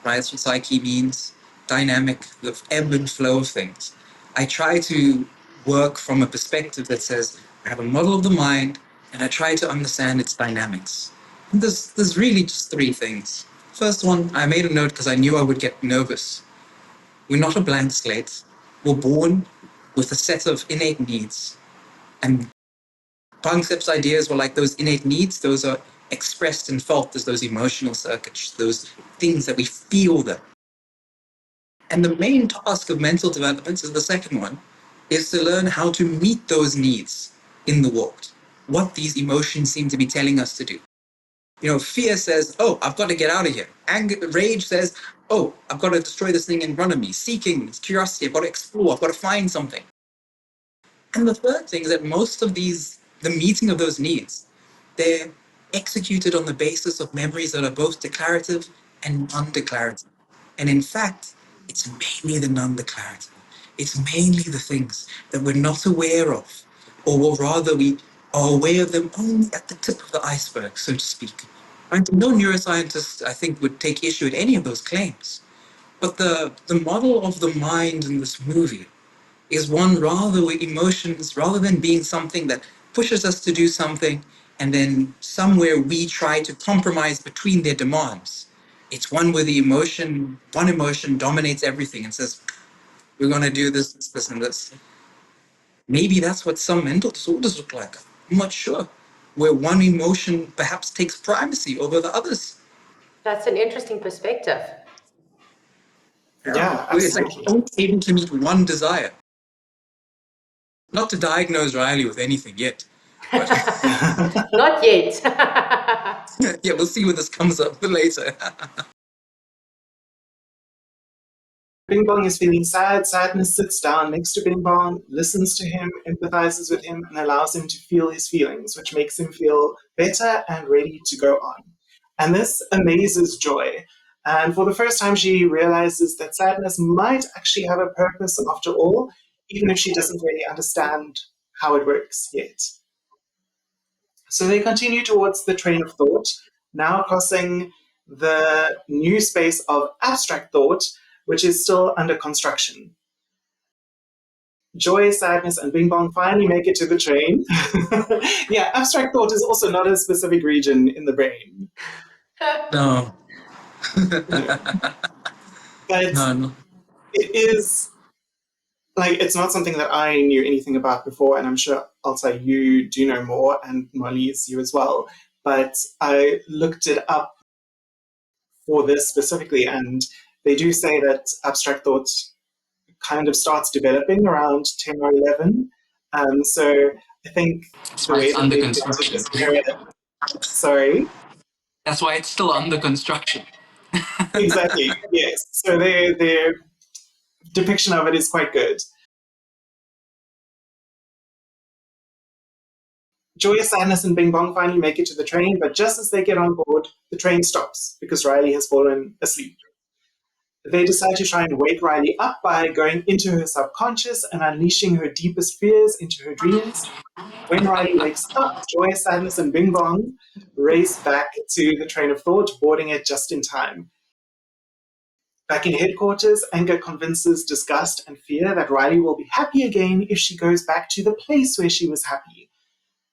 right? That's what psyche means. Dynamic, the ebb and flow of things. I try to work from a perspective that says I have a model of the mind and I try to understand its dynamics. And there's really just three things. First one, I made a note because I knew I would get nervous. We're not a blank slate. We're born with a set of innate needs. And concepts, ideas were like those innate needs. Those are expressed and felt as those emotional circuits, those things that we feel them. And the main task of mental development is the second one, is to learn how to meet those needs in the world. What these emotions seem to be telling us to do. Fear says, oh, I've got to get out of here. Anger, rage says, oh, I've got to destroy this thing in front of me. Seeking, curiosity, I've got to explore, I've got to find something. And the third thing is that most of the meeting of those needs, they're executed on the basis of memories that are both declarative and non-declarative. And in fact, it's mainly the non-declarative. It's mainly the things that we're not aware of, or rather we are aware of them only at the tip of the iceberg, so to speak. And no neuroscientist, I think, would take issue with any of those claims. But the model of the mind in this movie is one rather where emotions, rather than being something that pushes us to do something and then somewhere we try to compromise between their demands. It's one where one emotion dominates everything and says, we're going to do this, and this. Maybe that's what some mental disorders look like. I'm not sure. Where one emotion perhaps takes primacy over the others. That's an interesting perspective. Yeah, Where it's like absolutely. only able to meet one desire. Not to diagnose Riley with anything yet, but Not yet. yeah, we'll see when this comes up later. Bing Bong is feeling sad. Sadness sits down next to Bing Bong, listens to him, empathizes with him, and allows him to feel his feelings, which makes him feel better and ready to go on. And this amazes Joy. And for the first time, she realizes that sadness might actually have a purpose after all, even if she doesn't really understand how it works yet. So they continue towards the train of thought, now crossing the new space of abstract thought, which is still under construction. Joy, Sadness, and Bing Bong finally make it to the train. Yeah, abstract thought is also not a specific region in the brain. No, But no. it is, like, it's not something that I knew anything about before, and I'm sure, Alta, you do know more, and Marlize, you as well. But I looked it up for this specifically, and they do say that abstract thought kind of starts developing around 10 or 11. So I think That's the why way it's that under they depicted construction. this area, sorry, That's why it's still under construction. exactly, yes. So their depiction of it is quite good. Joy, Sadness, and Bing Bong finally make it to the train, but just as they get on board, the train stops because Riley has fallen asleep. They decide to try and wake Riley up by going into her subconscious and unleashing her deepest fears into her dreams. When Riley wakes up, Joy, Sadness, and Bing Bong race back to the train of thought, boarding it just in time. Back in headquarters, anger convinces disgust and fear that Riley will be happy again if she goes back to the place where she was happy.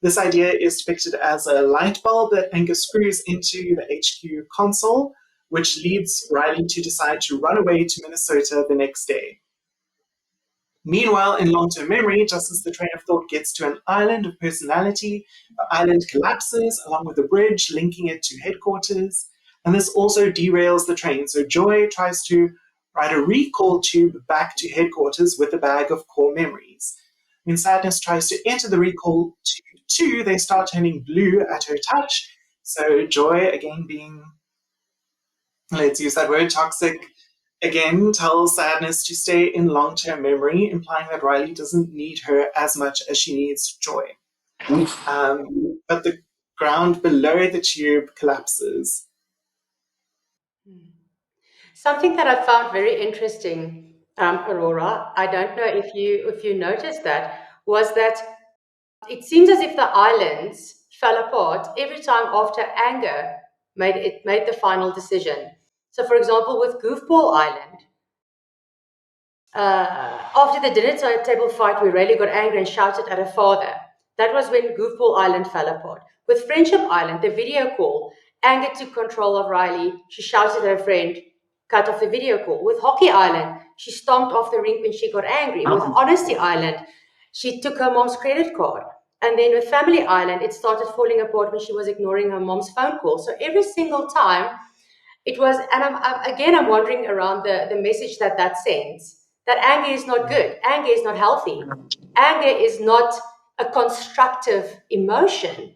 This idea is depicted as a light bulb that anger screws into the HQ console, which leads Riley to decide to run away to Minnesota the next day. Meanwhile, in long-term memory, just as the train of thought gets to an island of personality, the island collapses along with a bridge linking it to headquarters, and this also derails the train. So Joy tries to ride a recall tube back to headquarters with a bag of core memories. When Sadness tries to enter the recall tube too, they start turning blue at her touch. So Joy, again being, let's use that word, toxic, again tells Sadness to stay in long-term memory, implying that Riley doesn't need her as much as she needs Joy. But the ground below the tube collapses. Something that I found very interesting, Aurora, I don't know if you noticed that, was that it seems as if the islands fell apart every time after anger made the final decision. So, for example, with Goofball Island, after the dinner table fight, we really got angry and shouted at her father. That was when Goofball Island fell apart. With Friendship Island, the video call, anger took control of Riley. She shouted at her friend, cut off the video call. With Hockey Island, she stomped off the rink when she got angry. With Honesty Island, she took her mom's credit card. And then with Family Island, it started falling apart when she was ignoring her mom's phone call. So every single time it was, and I'm wondering around the message that sends, that anger is not good, anger is not healthy, anger is not a constructive emotion.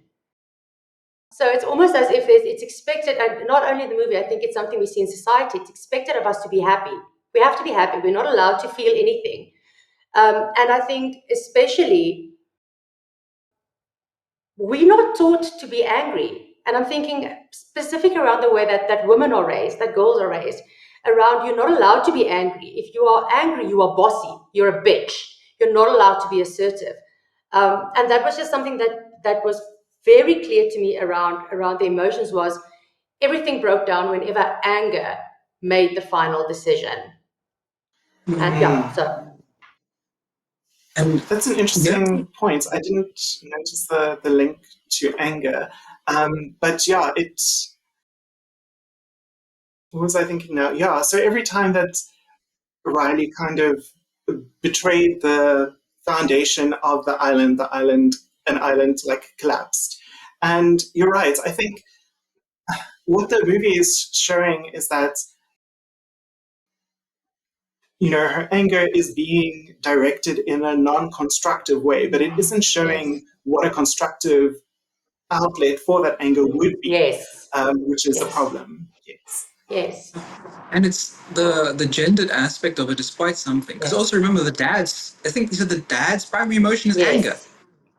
So it's almost as if it's expected, and not only in the movie, I think it's something we see in society, it's expected of us to be happy. We have to be happy. We're not allowed to feel anything. And I think especially we're not taught to be angry. And I'm thinking specific around the way that women are raised, that girls are raised, around you're not allowed to be angry. If you are angry, you are bossy, you're a bitch. You're not allowed to be assertive. And that was just something that was very clear to me around the emotions, was everything broke down whenever anger made the final decision. And yeah, so. And That's an interesting point. I didn't notice the link to anger. But yeah, what was I thinking now? Yeah, so every time that Riley kind of betrayed the foundation of an island like collapsed. And you're right. I think what the movie is showing is that, her anger is being directed in a non-constructive way, but it isn't showing what a constructive outlet for that anger would be, Yes. which is a Yes. problem. Yes. Yes. And it's the gendered aspect of it is quite something. Because Yes. also remember the dad's, I think he said the dad's primary emotion is anger. Yes.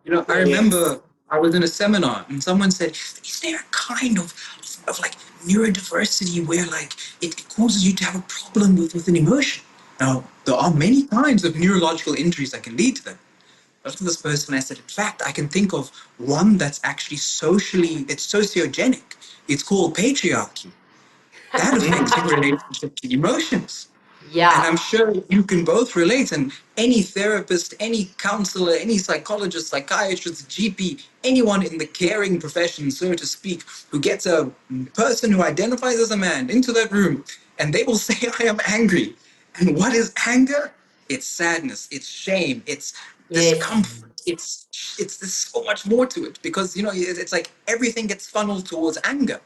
I Yes. remember I was in a seminar and someone said, is there a kind of like neurodiversity where like it causes you to have a problem with an emotion? Now, there are many kinds of neurological injuries that can lead to them. But to this person, I said, in fact, I can think of one that's actually it's sociogenic. It's called patriarchy. That affects your relationship to emotions. And I'm Yeah. sure you can both relate. And any therapist, any counselor, any psychologist, psychiatrist, GP, anyone in the caring profession, so to speak, who gets a person who identifies as a man into that room and they will say, I am angry. And what is anger? It's sadness, it's shame, it's Yes. discomfort. There's so much more to it because, it's like everything gets funneled towards anger.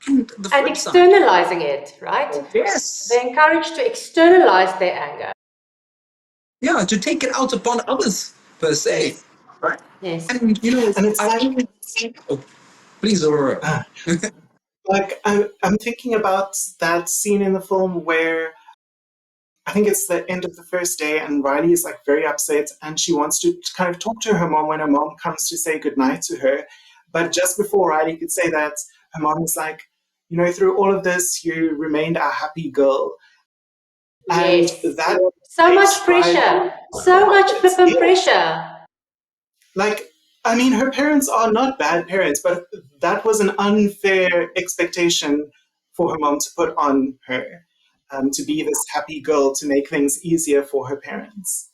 And the And flip side. externalizing it, right? Yes. They're encouraged to externalize their anger. Yeah, to take it out upon others per se, Yes. right? Yes. And And it's I like, mean, oh, please, Aurora. I'm thinking about that scene in the film where I think it's the end of the first day, and Riley is like very upset, and she wants to kind of talk to her mom when her mom comes to say goodnight to her. But just before Riley could say that, her mom is like, through all of this, you remained a happy girl. And Yes. that So much makes Riley pressure. So much quiet. flippin' Yes. pressure. Like, I mean, her parents are not bad parents, but that was an unfair expectation for her mom to put on her, to be this happy girl, to make things easier for her parents.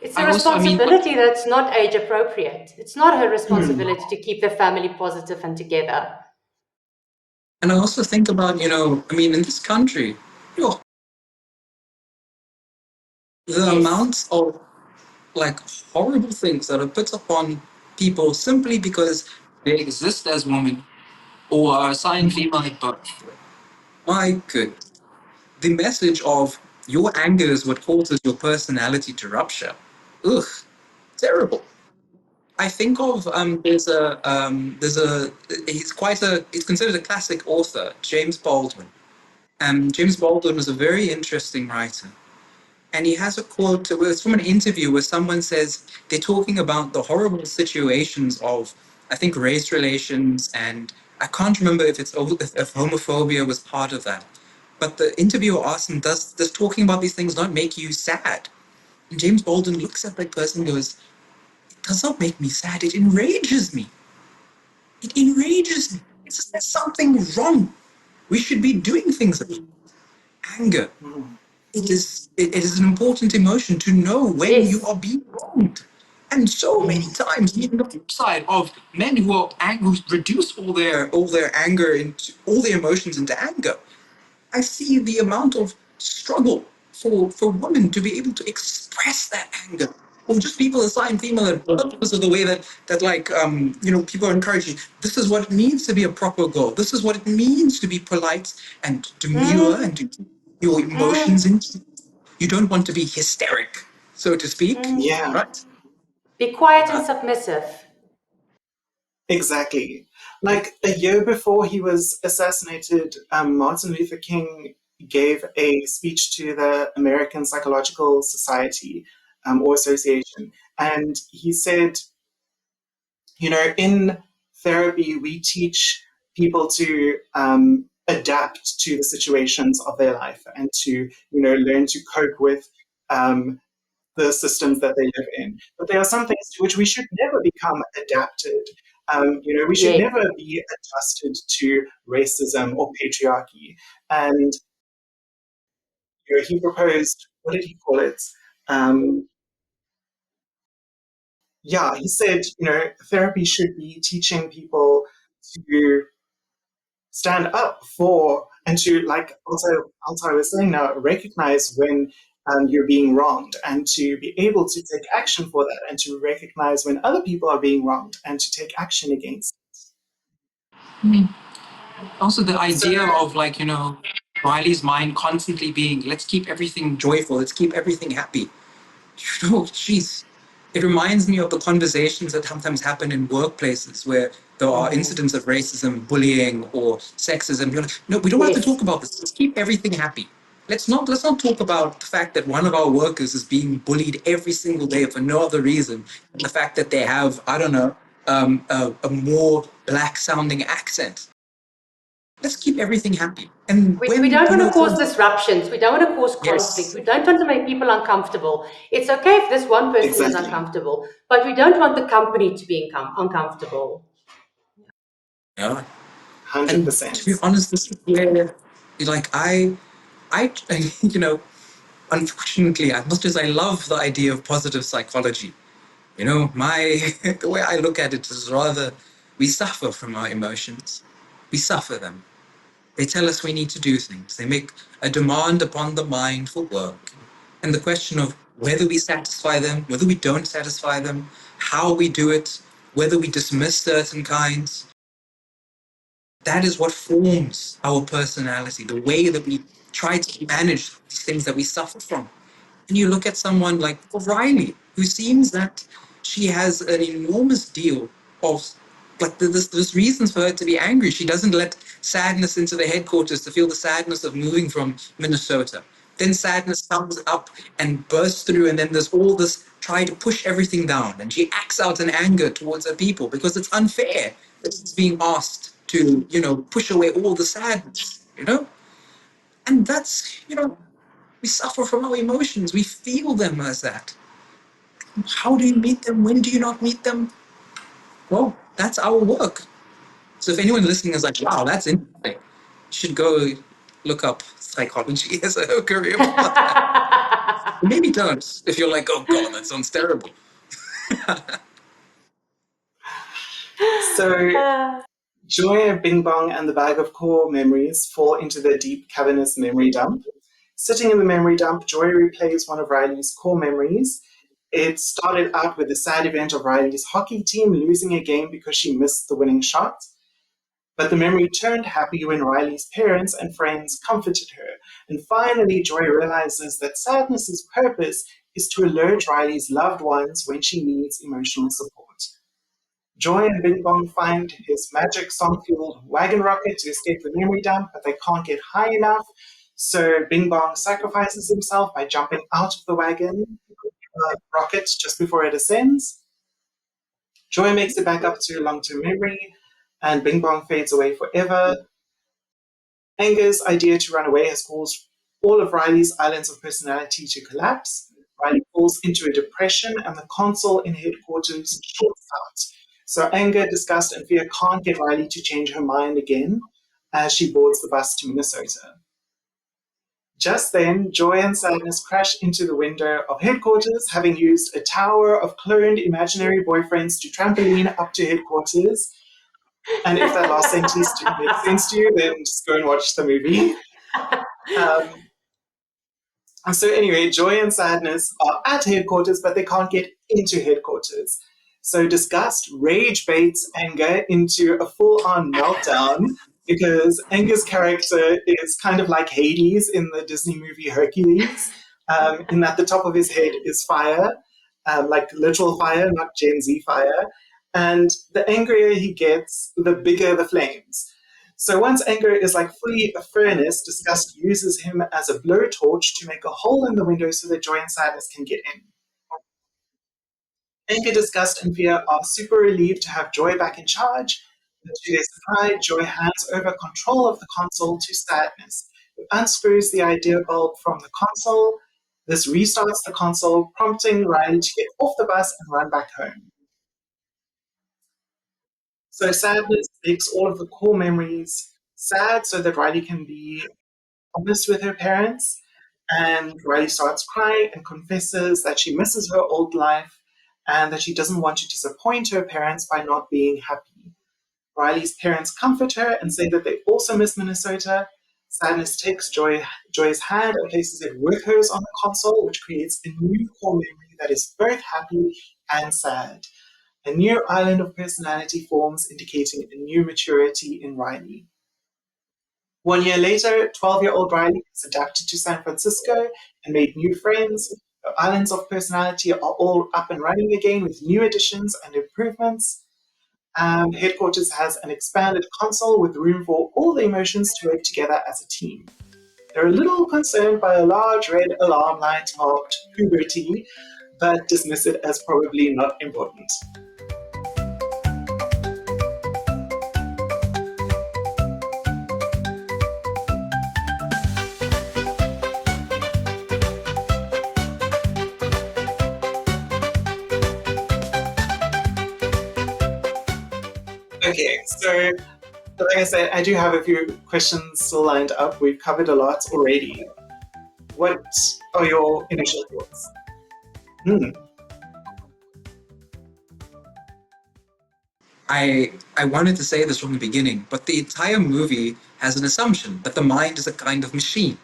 It's a responsibility that's not age appropriate. It's not her responsibility to keep the family positive and together. And I also think about, in this country, The Yes. amounts of like horrible things that are put upon people simply because they exist as women or are assigned female at birth. My goodness. The message of your anger is what causes your personality to rupture. Ugh, terrible. I think of there's a he's considered a classic author, James Baldwin. James Baldwin was a very interesting writer. And he has a quote, it's from an interview where someone says they're talking about the horrible situations of, I think, race relations, and I can't remember if homophobia was part of that. But the interviewer asked him, does talking about these things not make you sad? And James Baldwin looks at that person and goes, it does not make me sad, it enrages me. It enrages me. There's something wrong. We should be doing things about anger. Mhm. It is an important emotion to know when you Yes. are being wronged. And so many Mhm. times, even the flip side of men who are who reduce all their anger into all their emotions into anger. I see the amount of struggle for women to be able to express that anger. Or just people assigned female at birth because of the way that like people are encouraging. This is what it means to be a proper girl. This is what it means to be polite and demure Mm, and to keep your mm, emotions in. You don't want to be hysteric, so to speak, mm. Yeah, right? Be quiet and submissive. exactly. Like a year before he was assassinated, Martin Luther King gave a speech to the American Psychological Society or Association. And he said, in therapy, we teach people to adapt to the situations of their life and to, learn to cope with um, the systems that they live in. But there are some things to which we should never become adapted. We should Yes. never be adjusted to racism or patriarchy. And he proposed, what did he call it? Um, yeah, he said, therapy should be teaching people to stand up for and to, like also I was saying now, recognize when you're being wronged and to be able to take action for that and to recognize when other people are being wronged and to take action against Also, the it. So idea of Riley's mind constantly being, let's keep everything joyful, let's keep everything happy. Jeez. It reminds me of the conversations that sometimes happen in workplaces where there are mhm, incidents of racism, bullying, or sexism. You're like, no, we don't have to Yes. talk about this. Let's keep everything happy. Let's not talk about the fact that one of our workers is being bullied every single day for no other reason than the fact that they have, I don't know, a more black sounding accent. Let's keep everything happy. And We when, don't want to for cause disruptions. We don't want to cause conflict. yes, We don't want to make people uncomfortable. It's okay if this one person is exactly, uncomfortable, but we don't want the company to be uncomfortable. yeah. And to 100%. be honest, this is where, like, I, you know, unfortunately, as much as I love the idea of positive psychology, the way I look at it is rather, we suffer from our emotions. We suffer them. They tell us we need to do things. They make a demand upon the mind for work. And the question of whether we satisfy them, whether we don't satisfy them, how we do it, whether we dismiss certain kinds, that is what forms our personality, the way that we try to manage these things that we suffer from. And you look at someone like O'Reilly, who seems that she has an enormous deal of like there's reasons for her to be angry. She doesn't let sadness into the headquarters to feel the sadness of moving from Minnesota. Then sadness comes up and bursts through, and then there's all this try to push everything down. And she acts out in anger towards her people because it's unfair that she's being asked to, push away all the sadness. And that's. We suffer from our emotions. We feel them as that. How do you meet them? When do you not meet them? Well, that's our work. So if anyone listening is like, wow, that's interesting, you should go look up psychology as a career path. Maybe don't if you're like, oh God, that sounds terrible. So joy, bing bong, and the bag of core memories fall into the deep cavernous memory dump. Sitting in the memory dump, Joy replays one of Riley's core memories. It started out with the sad event of Riley's hockey team losing a game because she missed the winning shot. But the memory turned happy when Riley's parents and friends comforted her. And finally, Joy realizes that sadness's purpose is to alert Riley's loved ones when she needs emotional support. Joy and Bing Bong find his magic song-fueled wagon rocket to escape the memory dump, but they can't get high enough. So Bing Bong sacrifices himself by jumping out of the wagon rocket just before it ascends. Joy makes it back up to long-term memory, and Bing Bong fades away forever. Anger's idea to run away has caused all of Riley's islands of personality to collapse. Riley falls into a depression, and the console in headquarters shorts out. So anger, disgust, and fear can't get Riley to change her mind again as she boards the bus to Minnesota. Just then, Joy and Sadness crash into the window of headquarters, having used a tower of cloned imaginary boyfriends to trampoline up to headquarters. And if that last sentence didn't make sense to you, then just go and watch the movie. And so anyway, Joy and Sadness are at headquarters, but they can't get into headquarters. So disgust rage baits Anger into a full-on meltdown because Anger's character is kind of like Hades in the Disney movie Hercules, in that the top of his head is fire, like literal fire, not Gen Z fire. And the angrier he gets, the bigger the flames. So once Anger is like fully a furnace, Disgust uses him as a blowtorch to make a hole in the window so that Joy and Sadness can get in. Anger, Disgust, and Fear are super relieved to have Joy back in charge. But to their surprise, Joy hands over control of the console to Sadness, who unscrews the idea bulb from the console. This restarts the console, prompting Riley to get off the bus and run back home. So Sadness makes all of the core memories sad so that Riley can be honest with her parents. And Riley starts crying and confesses that she misses her old life and that she doesn't want to disappoint her parents by not being happy. Riley's parents comfort her and say that they also miss Minnesota. Sadness takes Joy's hand and places it with hers on the console, which creates a new core memory that is both happy and sad. A new island of personality forms, indicating a new maturity in Riley. 1 year later, 12-year-old Riley has adapted to San Francisco and made new friends. The islands of personality are all up and running again with new additions and improvements. Headquarters has an expanded console with room for all the emotions to work together as a team. They're a little concerned by a large red alarm light marked puberty, but dismiss it as probably not important. Okay, so like I said, I do have a few questions still lined up. We've covered a lot already. What are your initial thoughts? I wanted to say this from the beginning, but the entire movie has an assumption that the mind is a kind of machine,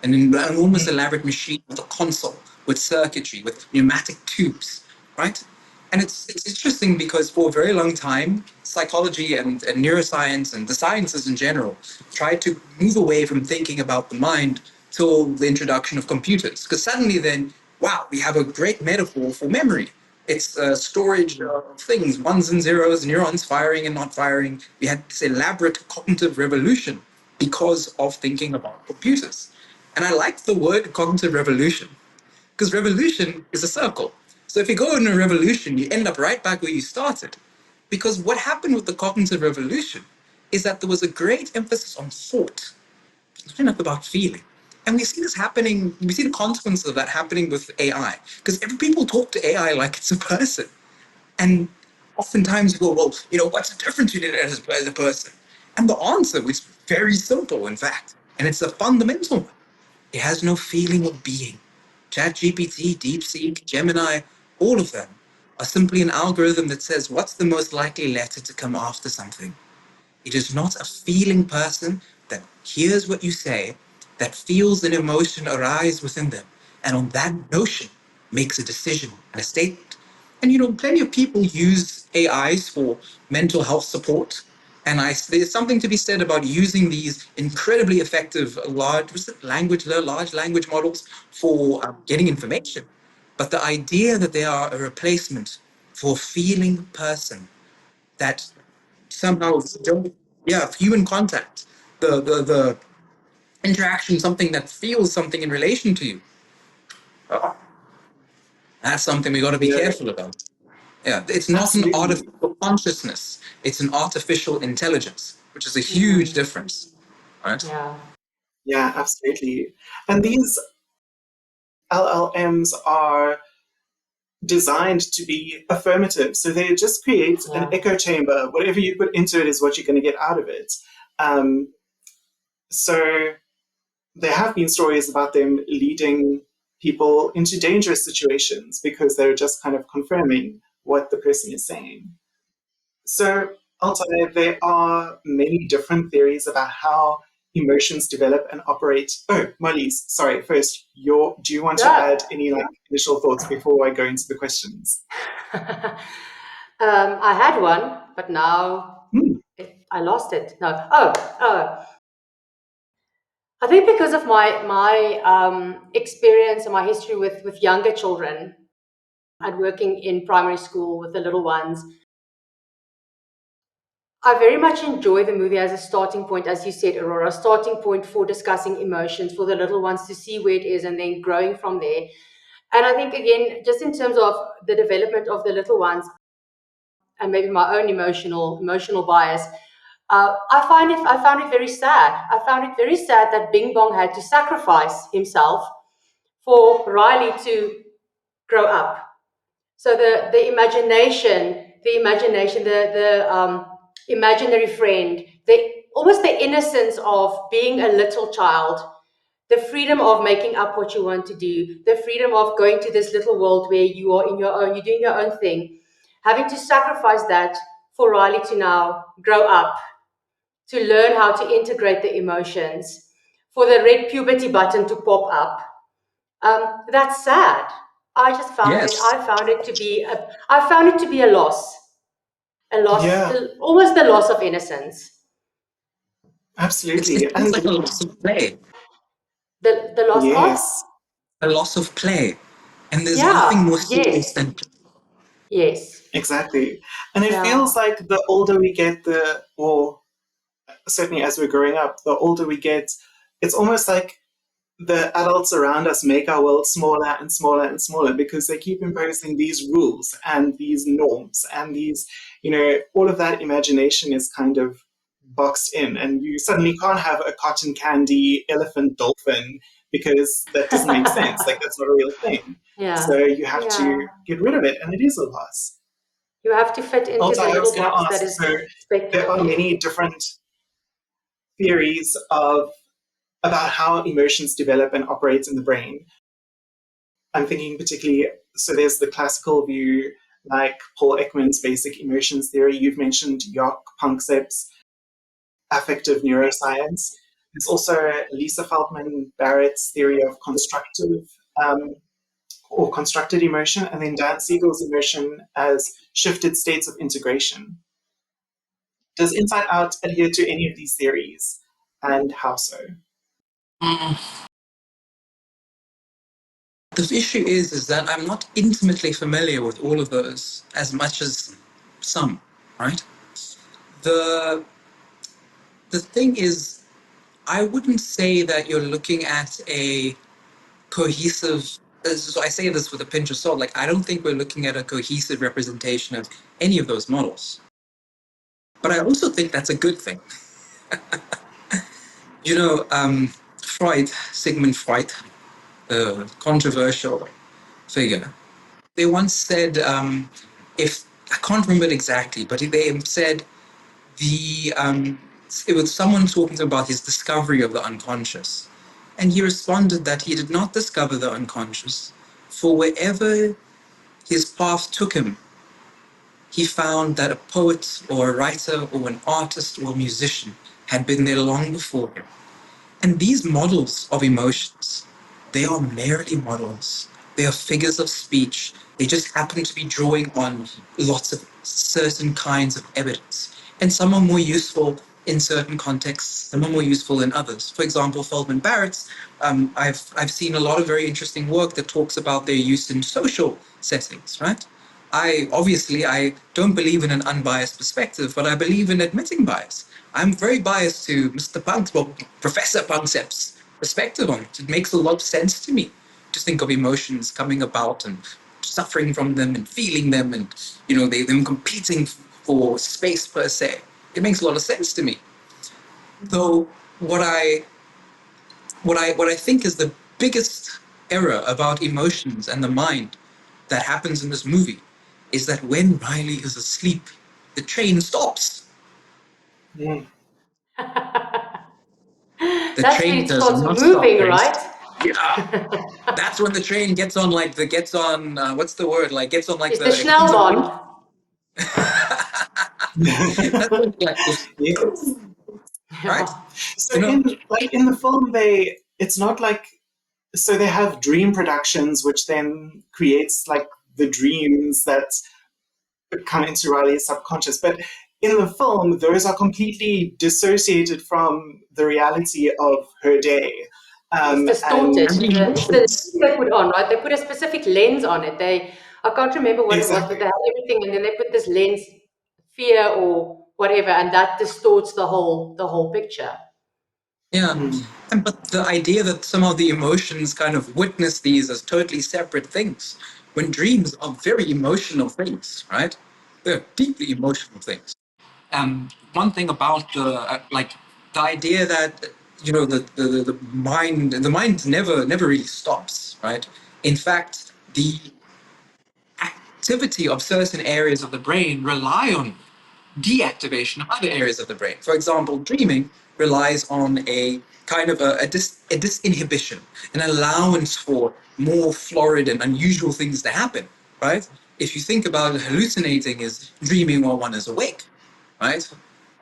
an enormous elaborate machine with a console, with circuitry, with pneumatic tubes, right? And it's interesting because for a very long time, psychology and neuroscience and the sciences in general tried to move away from thinking about the mind till the introduction of computers. Because suddenly then, wow, we have a great metaphor for memory. It's storage of things, ones and zeros, neurons firing and not firing. We had this elaborate cognitive revolution because of thinking about computers. And I like the word cognitive revolution because revolution is a circle. So if you go in a revolution, you end up right back where you started. Because what happened with the cognitive revolution is that there was a great emphasis on thought. It's not enough about feeling. And we see this happening, we see the consequences of that happening with AI. Because people talk to AI like it's a person. And oftentimes you go, well, what's the difference between it as a person? And the answer is very simple, in fact. And it's a fundamental one. It has no feeling of being. ChatGPT, DeepSeek, Gemini, all of them are simply an algorithm that says what's the most likely letter to come after something. It is not a feeling person that hears what you say that feels an emotion arise within them, and on that notion makes a decision and a statement. And plenty of people use AIs for mental health support. And there's something to be said about using these incredibly effective large language models for getting information. But the idea that they are a replacement for a feeling person that somehow don't, yeah, human contact, the interaction, something that feels something in relation to you. That's something we got to be Yeah, careful about. Yeah, it's not an absolutely. artificial consciousness; it's an artificial intelligence, which is a huge Mm. difference, right? Yeah. Yeah, absolutely. And these LLMs are designed to be affirmative. So they just create an Yeah. echo chamber. Whatever you put into it is what you're going to get out of it. Um, so there have been stories about them leading people into dangerous situations because they're just kind of confirming what the person is saying. So, Altai, there are many different theories about how emotions develop and operate. Oh, Marlize, sorry. First, do you want to Yeah. add any initial thoughts before I go into the questions? I had one, but now Hmm. I lost it. No. Oh. I think because of my experience and my history with younger children and working in primary school with the little ones, I very much enjoy the movie as a starting point, as you said, Aurora, starting point for discussing emotions for the little ones to see where it is and then growing from there. And I think, again, just in terms of the development of the little ones and maybe my own emotional bias, I found it very sad. I found it very sad that Bing Bong had to sacrifice himself for Riley to grow up. So the imagination, the imaginary friend, the almost the innocence of being a little child, the freedom of making up what you want to do, the freedom of going to this little world where you are in your own, you're doing your own thing, having to sacrifice that for Riley to now grow up, to learn how to integrate the emotions, for the red puberty button to pop up. That's sad. Yes, I found it to be a loss, Yeah, almost the loss of innocence. absolutely. it feels And like a loss of play, The loss of, yes, a loss of play, and there's nothing yeah, more serious yes, than yes, exactly. And it yeah, feels like the older we get, or certainly as we're growing up, the older we get, it's almost like the adults around us make our world smaller and smaller and smaller because they keep imposing these rules and these norms and these, all of that imagination is kind of boxed in. And you suddenly can't have a cotton candy elephant dolphin because that doesn't make sense. Like, that's not a real thing. So yeah, you have yeah. to get rid of it. And it is a loss. You have to fit into Also, the I was little going to box that ask, is so expected there of are you. many different theories about how emotions develop and operate in the brain. I'm thinking particularly, so there's the classical view, like Paul Ekman's basic emotions theory. You've mentioned Jock Panksepp's affective neuroscience. There's also Lisa Feldman Barrett's theory of um, constructed emotion, and then Dan Siegel's emotion as shifted states of integration. Does Inside Out adhere to any of these theories, and how so? the issue is that I'm not intimately familiar with all of those as much as some, right? The the thing is, I wouldn't say that you're looking at a cohesive. So I say this with a pinch of salt. Like, I don't think we're looking at a cohesive representation of any of those models. But I also think that's a good thing. Freud, Sigmund Freud, the controversial figure, they once said, if I can't remember it exactly, but they said it was someone talking about his discovery of the unconscious, and he responded that he did not discover the unconscious, for wherever his path took him, he found that a poet or a writer or an artist or a musician had been there long before him. And these models of emotions, they are merely models. They are figures of speech. They just happen to be drawing on lots of certain kinds of evidence. And some are more useful in certain contexts, some are more useful in others. For example, Feldman Barrett's, I've seen a lot of very interesting work that talks about their use in social settings, right? I don't believe in an unbiased perspective, but I believe in admitting bias. I'm very biased to Mr. Punk's, well, Professor Panksepp's perspective on it. It makes a lot of sense to me to think of emotions coming about and suffering from them and feeling them and, them competing for space per se. It makes a lot of sense to me. Though what I think is the biggest error about emotions and the mind that happens in this movie is that when Riley is asleep, the train stops. Mm. The That's when train it does starts not stop, moving, Grace. right? Yeah, that's when the train gets on what's the word? Like gets on like It's the the heat of Schnellbahn. war. That's when like this, Yes. right? So You know, in the film, it's not like, so they have dream productions, which then creates like the dreams that come into Riley's subconscious. But in the film, those are completely dissociated from the reality of her day. It's And distorted. and the It's the emotions. lens they put on, right? They put a specific lens on it. I can't remember what it was, but exactly. they had everything, and then they put this lens, fear or whatever, and that distorts the whole picture. Yeah. Mm. And but the idea that some of the emotions kind of witness these as totally separate things, when dreams are very emotional things, right? They're deeply emotional things. One thing about the idea that the mind never really stops, right? In fact, the activity of certain areas of the brain rely on deactivation of other areas of the brain. For example, dreaming relies on a kind of a disinhibition, an allowance for more florid and unusual things to happen, right? If you think about it, hallucinating is dreaming while one is awake, right?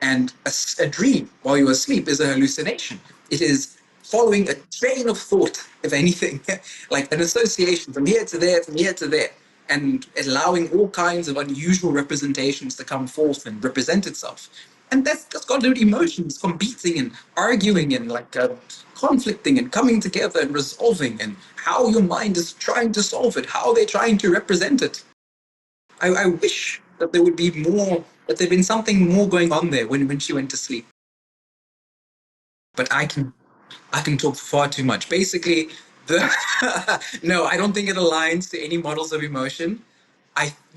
And a dream while you're asleep is a hallucination. It is following a train of thought, if anything, like an association from here to there, from here to there, and allowing all kinds of unusual representations to come forth and represent itself. And that's got to do with emotions competing and arguing and conflicting and coming together and resolving, and how your mind is trying to solve it, how they're trying to represent it. I wish that there would be more, that there'd been something more going on there when she went to sleep. But I can talk far too much. Basically, the no, I don't think it aligns to any models of emotion.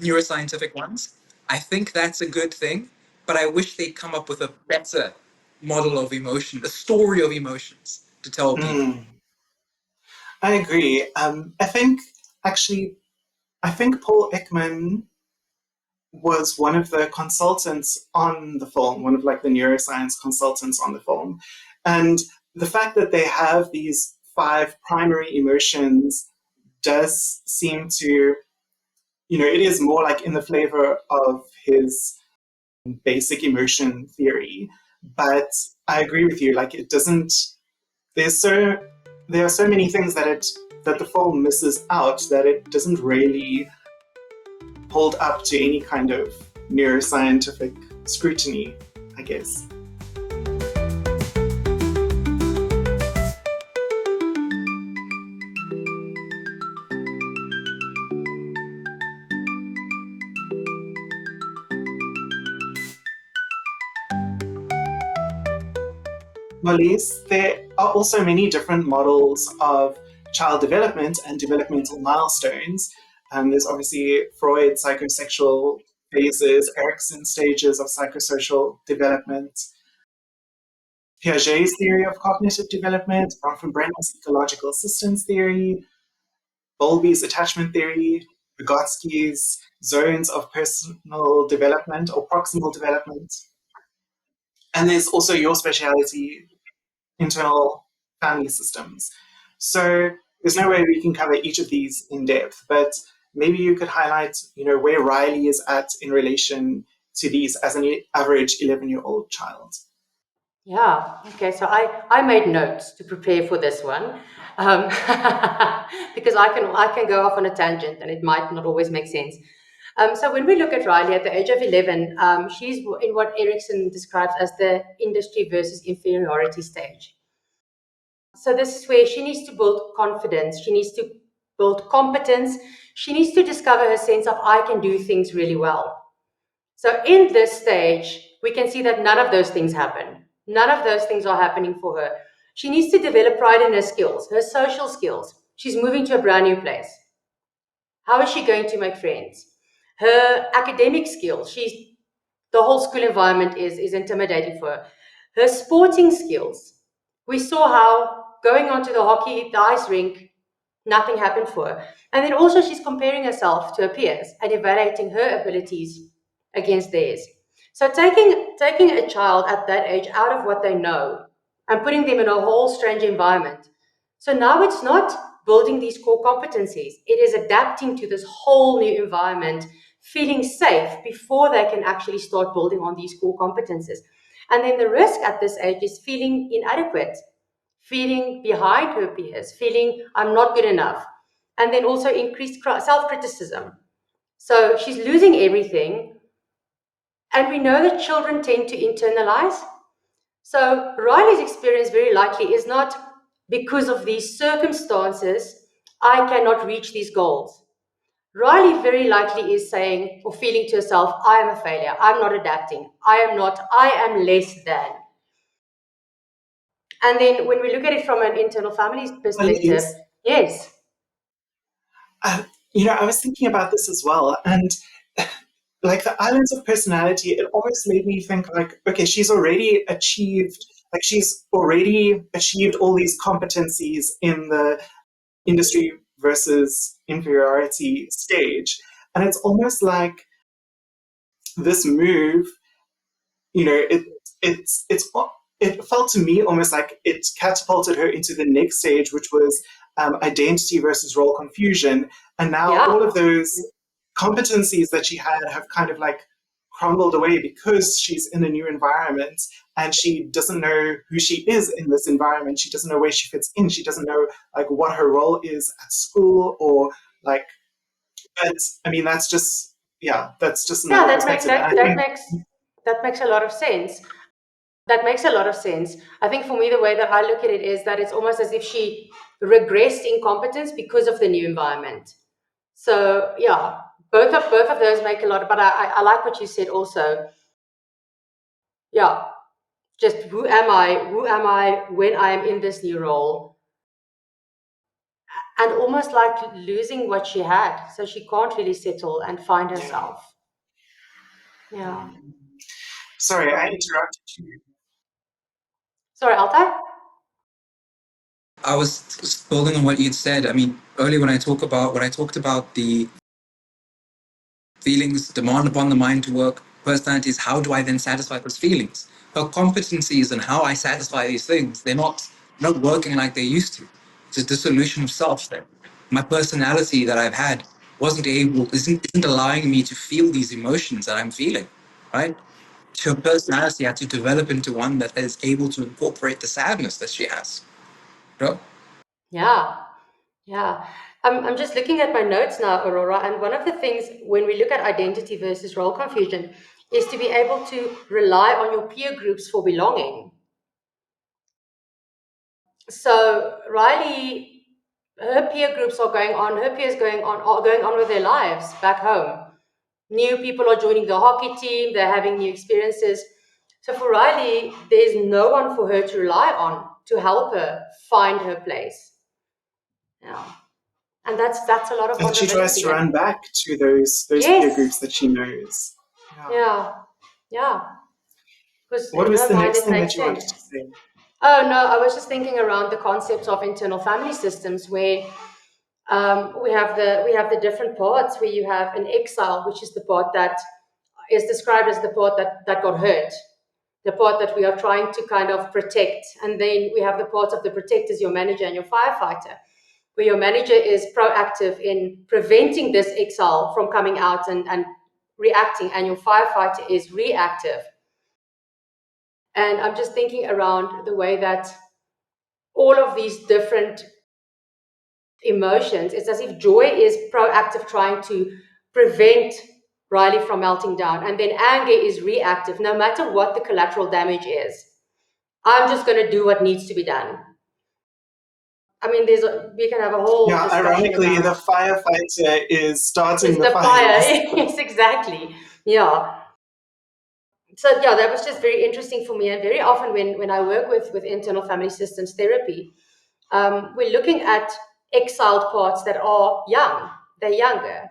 Neuroscientific ones. I think that's a good thing, but I wish they'd come up with a better model of emotion, a story of emotions to tell people. Mm. I agree. Actually, I think Paul Ekman was one of the consultants on the film, one of like the neuroscience consultants on the film. And the fact that they have these five primary emotions does seem to, it is more like in the flavor of his basic emotion theory. But I agree with you, like it doesn't, there's so, there are so many things that the film misses out that it doesn't really hold up to any kind of neuroscientific scrutiny, I guess. Marlize, there are also many different models of child development and developmental milestones. There's obviously Freud's psychosexual phases, Erikson's stages of psychosocial development, Piaget's theory of cognitive development, Bronfenbrenner's ecological systems theory, Bowlby's attachment theory, Vygotsky's zones of personal development or proximal development. And there's also your speciality, internal family systems. So there's no way we can cover each of these in depth, but maybe you could highlight, where Riley is at in relation to these as an average 11-year-old child. Yeah. Okay. So I made notes to prepare for this one, um, because I can go off on a tangent and it might not always make sense. So when we look at Riley at the age of 11, she's in what Erickson describes as the industry versus inferiority stage. So this is where she needs to build confidence. She needs to build competence. She needs to discover her sense of I can do things really well. So in this stage, we can see that none of those things happen. None of those things are happening for her. She needs to develop pride in her skills, her social skills. She's moving to a brand new place. How is she going to make friends? Her academic skills, the whole school environment is intimidating for her. Her sporting skills, we saw how going onto the ice rink, nothing happened for her. And then also she's comparing herself to her peers and evaluating her abilities against theirs. So taking a child at that age out of what they know and putting them in a whole strange environment. So now it's not building these core competencies. It is adapting to this whole new environment, feeling safe before they can actually start building on these core competencies. And then the risk at this age is feeling inadequate, feeling behind her peers, feeling I'm not good enough, and then also increased self-criticism. So she's losing everything, and we know that children tend to internalize. So Riley's experience very likely is not because of these circumstances, I cannot reach these goals. Riley very likely is saying or feeling to herself, I am a failure, I'm not adapting, I am less than. And then when we look at it from an internal family perspective, Marlize, yes, uh, I was thinking about this as well, and like the islands of personality, it almost made me think like, okay, she's already achieved all these competencies in the industry versus inferiority stage. And it's almost like this move, you know, it felt to me almost like it catapulted her into the next stage, which was identity versus role confusion. And now yeah, all of those competencies that she had have kind of like crumbled away because she's in a new environment and she doesn't know who she is in this environment. She doesn't know where she fits in. She doesn't know like what her role is at school or like. But I mean, that's just yeah, another perspective. And I think that makes a lot of sense. That makes a lot of sense. I think for me, the way that I look at it is that it's almost as if she regressed in competence because of the new environment. So yeah, both of those make a lot. But I like what you said also. Yeah, just who am I? Who am I when I am in this new role? And almost like losing what she had, so she can't really settle and find yeah. herself. Yeah. Sorry, I interrupted you. Sorry, Altai. I was building on what you'd said. I mean, earlier when I talked about the feelings demand upon the mind to work, personalities, how do I then satisfy those feelings? Her competencies and how I satisfy these things, they're not working like they used to. It's a dissolution of self there. My personality that I've had isn't allowing me to feel these emotions that I'm feeling, right? Her personality had to develop into one that is able to incorporate the sadness that she has. You know? Yeah. Yeah. I'm just looking at my notes now, Aurora, and one of the things when we look at identity versus role confusion is to be able to rely on your peer groups for belonging. So Riley, her peers are going on with their lives back home. New people are joining the hockey team, they're having new experiences. So for Riley, there's no one for her to rely on to help her find her place. Yeah. And that's a lot of And she tries to vulnerability. And run back to those peer yes, groups that she knows. Yeah. yeah, yeah. Because What in was her the mind next it thing makes that you wanted sense. to say? Oh no, I was just thinking around the concepts of internal family systems where we have the different parts where you have an exile, which is the part that is described as the part that got hurt, the part that we are trying to kind of protect. And then we have the parts of the protectors, your manager and your firefighter, where your manager is proactive in preventing this exile from coming out and reacting, and your firefighter is reactive. And I'm just thinking around the way that all of these different emotions, it's as if joy is proactive, trying to prevent Riley from melting down, and then anger is reactive. No matter what the collateral damage is, I'm just going to do what needs to be done. I mean, we can have a whole discussion ironically, about the firefighter is starting the the fire. fires. Yes, exactly. Yeah. So yeah, that was just very interesting for me. And very often when I work with internal family systems therapy, we're looking at exiled parts that are young. They're younger.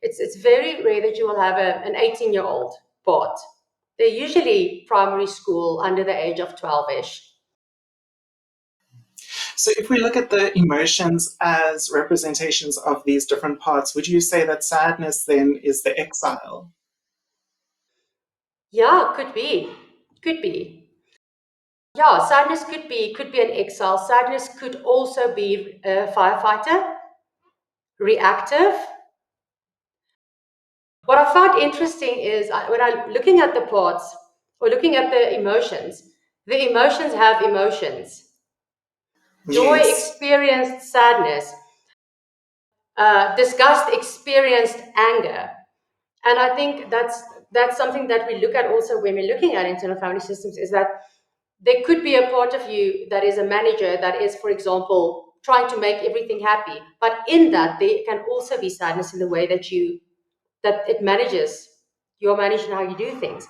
It's very rare that you will have an 18-year-old part. They're usually primary school, under the age of 12-ish. So if we look at the emotions as representations of these different parts, would you say that sadness then is the exile? Yeah, could be. Could be. Yeah, sadness could be an exile. Sadness could also be a firefighter, reactive. What I found interesting is when I'm looking at the parts or looking at the emotions have emotions. Joy Yes. experienced sadness, disgust experienced anger. And I think that's something that we look at also when we're looking at internal family systems, is that there could be a part of you that is a manager that is, for example, trying to make everything happy. But in that, there can also be sadness in the way that it manages, you're managing how you do things.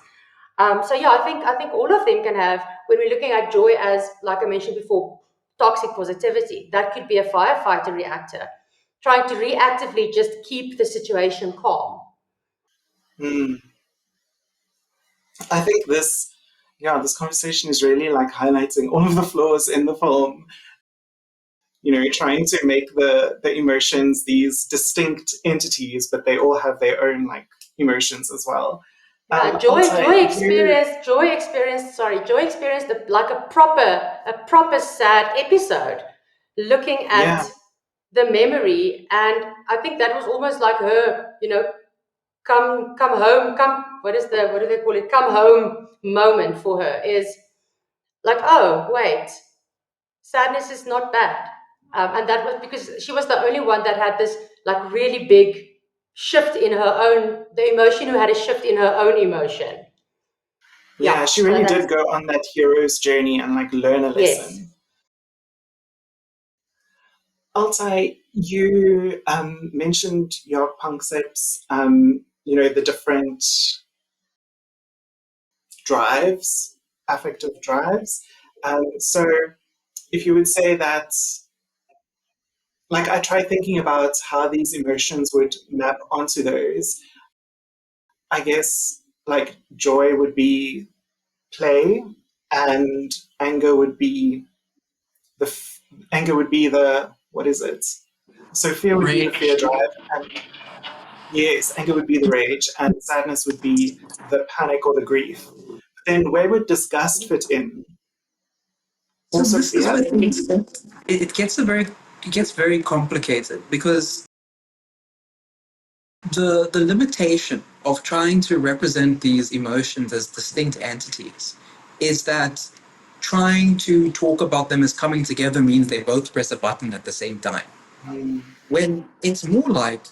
So yeah, I think all of them can have, when we're looking at joy as, like I mentioned before, toxic positivity, that could be a firefighter reactor, trying to reactively just keep the situation calm. Mm. I think this conversation is really like highlighting all of the flaws in the film. Trying to make the emotions these distinct entities, but they all have their own like emotions as well. Yeah, Altay, Joy experienced like a proper sad episode, looking yeah, at the memory, and I think that was almost like her, come home, what do they call it, come home moment for her, is like, oh wait, sadness is not bad. And that was because she was the only one that had this like really big shift in her own, the emotion, who had a shift in her own emotion. yeah, Yeah, she so really that's, did go on that hero's journey and like learn a yes. lesson. Altai, you mentioned your concepts, the different drives, affective drives. So if you would say that, like, I try thinking about how these emotions would map onto those. I guess, like, joy would be play, and anger would be anger would be the, what is it? So fear would be the fear Rage. drive, and yes, anger would be the rage, and sadness would be the panic or the grief. Then where would disgust fit in? So Also this is fear? where it gets very complicated, because the limitation of trying to represent these emotions as distinct entities is that trying to talk about them as coming together means they both press a button at the same time. Mm, When it's more like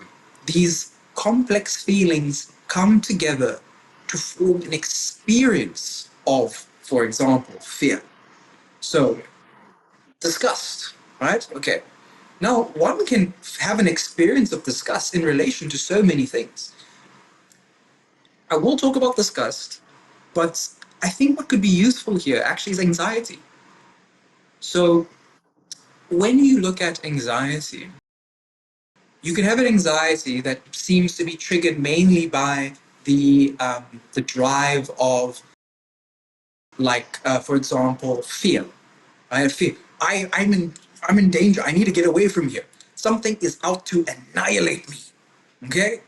these complex feelings come together to form an experience of, for example, fear. So, disgust, right? Okay. Now, one can have an experience of disgust in relation to so many things. I will talk about disgust, but I think what could be useful here actually is anxiety. So, when you look at anxiety, you can have an anxiety that seems to be triggered mainly by the drive of, like, for example, fear. I have fear. I'm in danger. I need to get away from here. Something is out to annihilate me. Okay,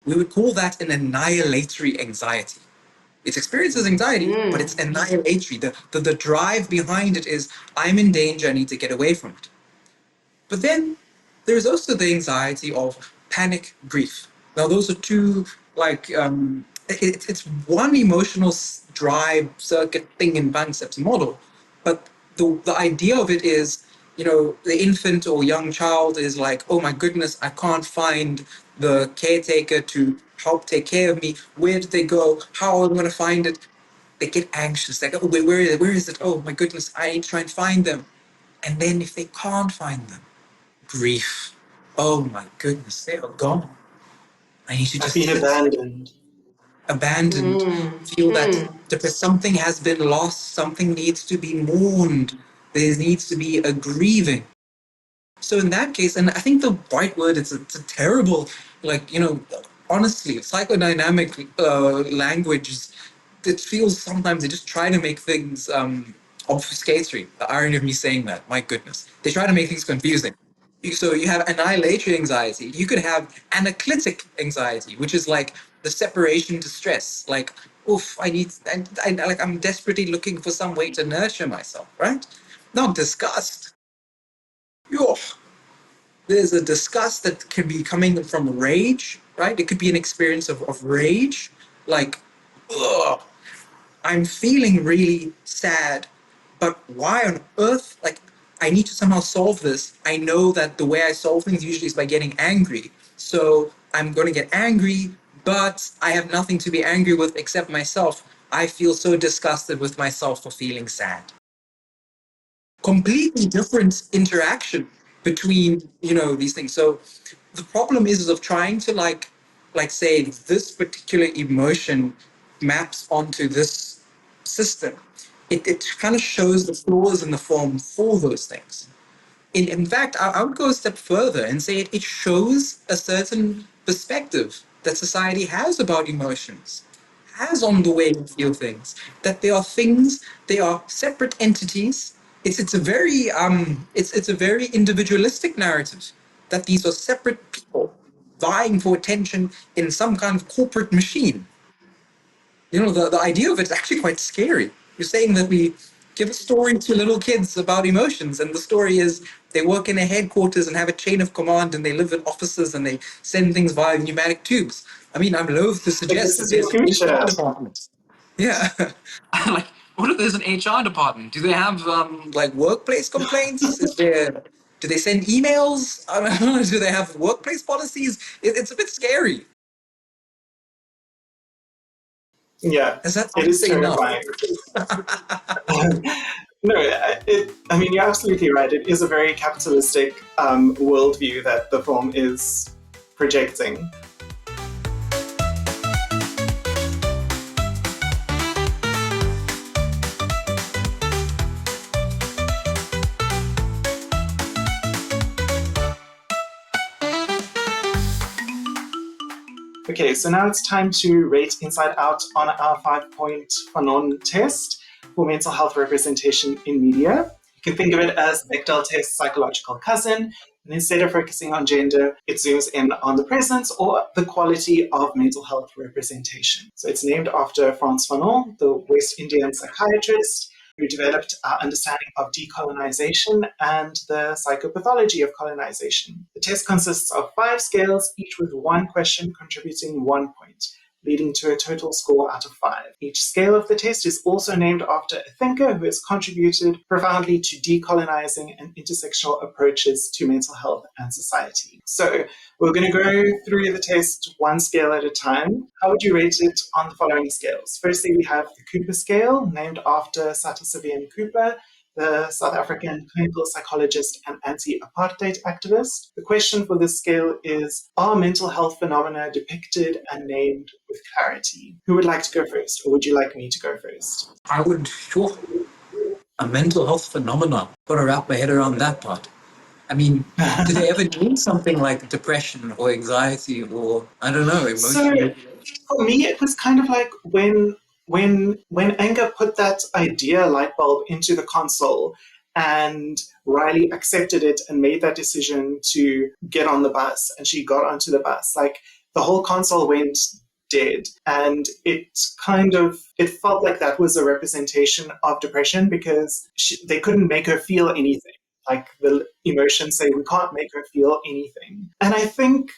we would call that an annihilatory anxiety. It's experienced as anxiety, but it's Mm. annihilatory. The drive behind it is, I'm in danger. I need to get away from it. But then there's also the anxiety of panic grief. Now, those are two, like, it's one emotional drive circuit thing in Bancep's model, but the idea of it is, the infant or young child is like, oh my goodness, I can't find the caretaker to help take care of me. Where did they go? How am I going to find it? They get anxious. Like, oh, wait, where is it? Where is it? Oh my goodness, I need to try and find them. And then if they can't find them, grief. Oh my goodness, they are gone. I need to I've just been sit, abandoned. abandoned, feel that something has been lost, something needs to be mourned, there needs to be a grieving. So in that case, and I think the right word, it's a terrible, like, honestly, psychodynamic language, it feels sometimes they just try to make things obfuscatory. The irony of me saying that, my goodness. They try to make things confusing. So you have annihilatory anxiety. You could have anaclitic anxiety, which is like the separation distress. Like, oof, I'm desperately looking for some way to nurture myself, right? Not disgust. Yo, there's a disgust that can be coming from rage, right? It could be an experience of rage, like, ugh, I'm feeling really sad, but why on earth? Like, I need to somehow solve this. I know that the way I solve things usually is by getting angry. So I'm going to get angry, but I have nothing to be angry with except myself. I feel so disgusted with myself for feeling sad. Completely different interaction between these things. So the problem is of trying to like say this particular emotion maps onto this system. It kind of shows the flaws in the form for those things. In fact, I would go a step further and say it shows a certain perspective that society has about emotions, has on the way we feel things, that they are things, they are separate entities. It's a very individualistic narrative that these are separate people vying for attention in some kind of corporate machine. The idea of it is actually quite scary. You're saying that we give a story to little kids about emotions, and the story is they work in a headquarters and have a chain of command, and they live in offices and they send things via pneumatic tubes. I mean, I'm loath to But suggest this that is your there's an future. HR department. Yeah. Like, what if there's an HR department? Do they have like workplace complaints? Do they send emails? I don't know. Do they have workplace policies? It's a bit scary. Yeah, Is that it is honestly enough? terrifying. No, I mean, you're absolutely right. It is a very capitalistic worldview that the film is projecting. Okay, so now it's time to rate Inside Out on our 5-point Fanon test for mental health representation in media. You can think of it as Bechdel test's psychological cousin, and instead of focusing on gender, it zooms in on the presence or the quality of mental health representation. So it's named after Frantz Fanon, the West Indian psychiatrist who developed our understanding of decolonization and the psychopathology of colonization. The test consists of 5 scales, each with one question contributing 1 point, leading to a total score out of 5. Each scale of the test is also named after a thinker who has contributed profoundly to decolonizing and intersectional approaches to mental health and society. So we're going to go through the test one scale at a time. How would you rate it on the following scales? Firstly, we have the Cooper scale, named after Sato-Vivian Cooper, the South African clinical psychologist and anti-apartheid activist. The question for this scale is, are mental health phenomena depicted and named with clarity? Who would like to go first, or would you like me to go first? I would, sure. A mental health phenomenon. Got to wrap my head around that part. I mean, do they ever name something like depression or anxiety or, I don't know, So emotion? for me, it was kind of like when Anger put that idea light bulb into the console, and Riley accepted it and made that decision to get on the bus, and she got onto the bus. Like, the whole console went dead, and it felt like that was a representation of depression, because they couldn't make her feel anything. Like, the emotions say we can't make her feel anything. And I think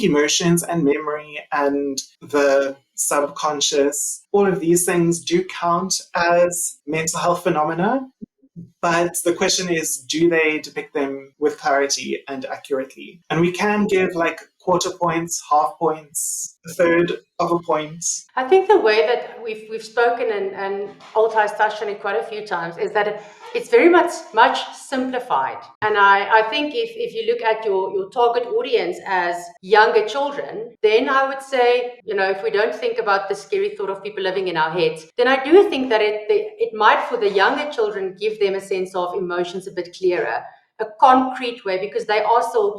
emotions and memory and the subconscious, all of these things do count as mental health phenomena. But the question is, do they depict them with clarity and accurately? And we can give like quarter points, half points, a third of a point. I think the way that we've spoken and Altay's touched on it quite a few times is that it's very much simplified. And I think if you look at your target audience as younger children, then I would say, if we don't think about the scary thought of people living in our heads, then I do think that it might, for the younger children, give them a sense of emotions a bit clearer, a concrete way, because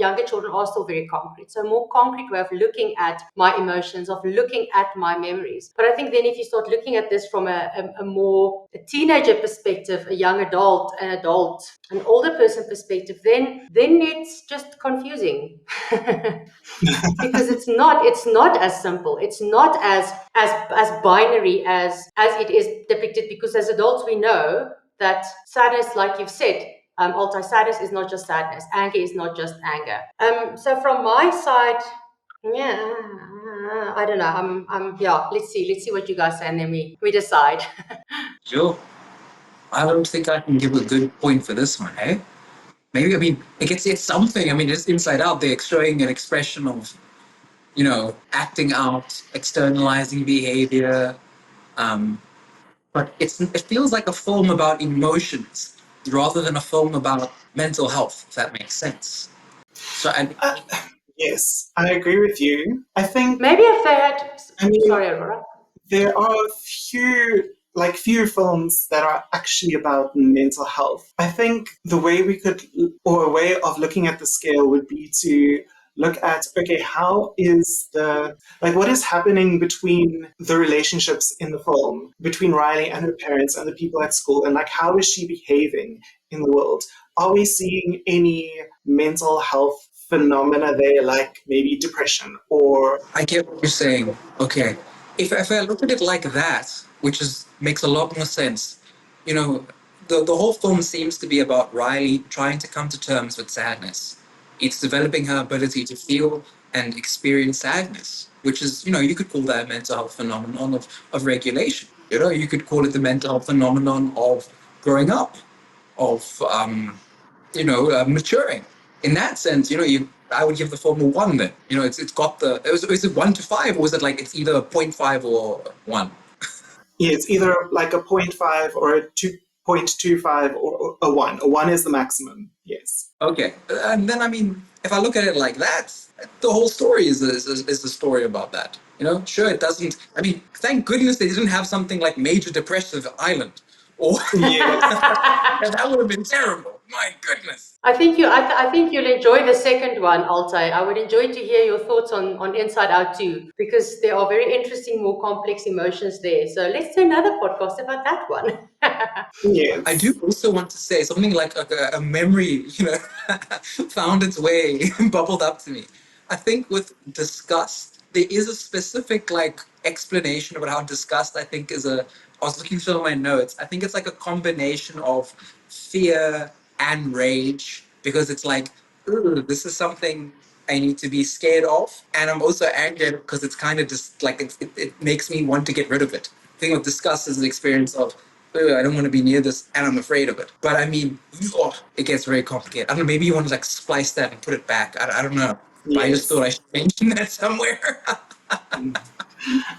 younger children are still very concrete. So a more concrete way of looking at my emotions, of looking at my memories. But I think then if you start looking at this from a teenager perspective, a young adult, an older person perspective, then it's just confusing. Because it's not as simple. It's not as binary as it is depicted, because as adults we know that sadness, like you've said, Altay, sadness is not just sadness. Anger is not just anger. So from my side, yeah, I don't know. Yeah. Let's see what you guys say, and then we decide. Sure. I don't think I can give a good point for this one, eh? Maybe, I mean, it's something. I mean, it's inside out. They're showing an expression of, acting out, externalizing behavior. But it feels like a film about emotions rather than a film about mental health, if that makes sense. So, and Yes, I agree with you. I think, Maybe if they had. I mean, Sorry, Aurora. there are few films that are actually about mental health. I think the way or a way of looking at the scale would be to look at, okay, what is happening between the relationships in the film, between Riley and her parents and the people at school, and like, how is she behaving in the world? Are we seeing any mental health phenomena there, like maybe depression or... I get what you're saying. Okay. If I look at it like that, which makes a lot more sense, the whole film seems to be about Riley trying to come to terms with sadness. It's developing her ability to feel and experience sadness, which is, you could call that a mental health phenomenon of regulation. You could call it the mental health phenomenon of growing up, of maturing. In that sense, I would give the film a 1 then. It's got is it 1 to 5, or was it like it's either a 0.5 or 1? Yeah, it's either like a 0.5 or a 2.25 or a 1. A 1 is the maximum, yes. Okay. And then, I mean, if I look at it like that, the whole story is the story about that. Sure, it doesn't, I mean, thank goodness they didn't have something like Major Depressive Island. Or Yes. that would have been terrible. My goodness. I think you'll enjoy the second one, Altay. I would enjoy to hear your thoughts on Inside Out too, because there are very interesting, more complex emotions there. So let's do another podcast about that one. Yes. I do also want to say something like a memory, found its way, bubbled up to me. I think with disgust, there is a specific explanation about how disgust, I think, I was looking through my notes. I think it's like a combination of fear and rage, because it's like, ooh, this is something I need to be scared of. And I'm also angry because it's kind of just like, it makes me want to get rid of it. I think of disgust as an experience of, I don't want to be near this and I'm afraid of it. But I mean, it gets very complicated. I don't know, maybe you want to splice that and put it back. I don't know. Yes. But I just thought I should mention that somewhere.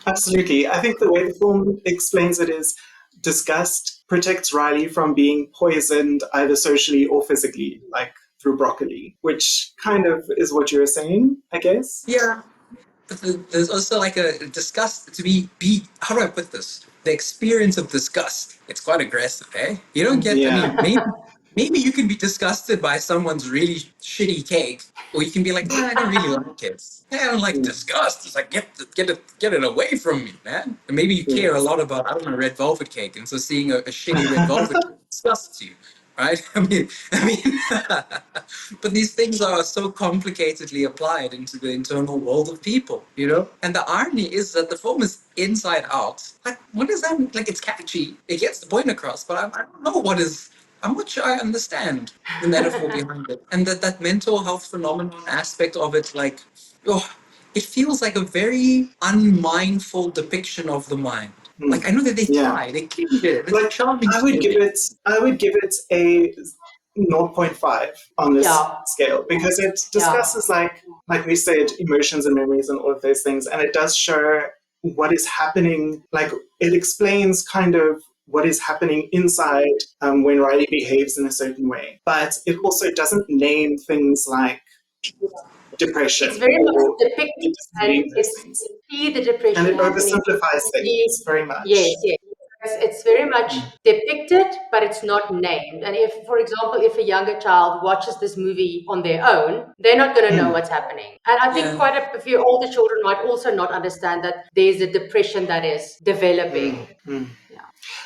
Absolutely. I think the way the film explains it is disgust protects Riley from being poisoned either socially or physically, like through broccoli, which kind of is what you were saying, I guess. Yeah. But there's also a disgust to be how do I put this? The experience of disgust. It's quite aggressive, eh? You don't get, Yeah. I mean, maybe you can be disgusted by someone's really shitty cake, or you can be like, I don't really like it. I don't like disgust. It's like, get it away from me, man. And maybe you care a lot about, I don't know, red velvet cake, and so seeing a shitty red velvet cake disgusts you. Right? I mean, but these things are so complicatedly applied into the internal world of people, And the irony is that the film is inside out. Like, what does that mean? Like, it's catchy. It gets the point across, but I don't know I'm not sure I understand the metaphor behind it. And that mental health phenomenon aspect of it, it feels like a very unmindful depiction of the mind. Like, I know that they try, they clearly did. It's like charming. I would give it a 0.5 on this scale, because it discusses like we said, emotions and memories and all of those things, and it does show what is happening. Like, it explains kind of what is happening inside when Riley behaves in a certain way, but it also doesn't name things like depression. It's very much depicted, and things. see the depression And it happening. oversimplifies things very much. Yes. It's very much depicted, but it's not named. And if, for example, if a younger child watches this movie on their own, they're not going to know what's happening. And I think quite a few older children might also not understand that there's a depression that is developing.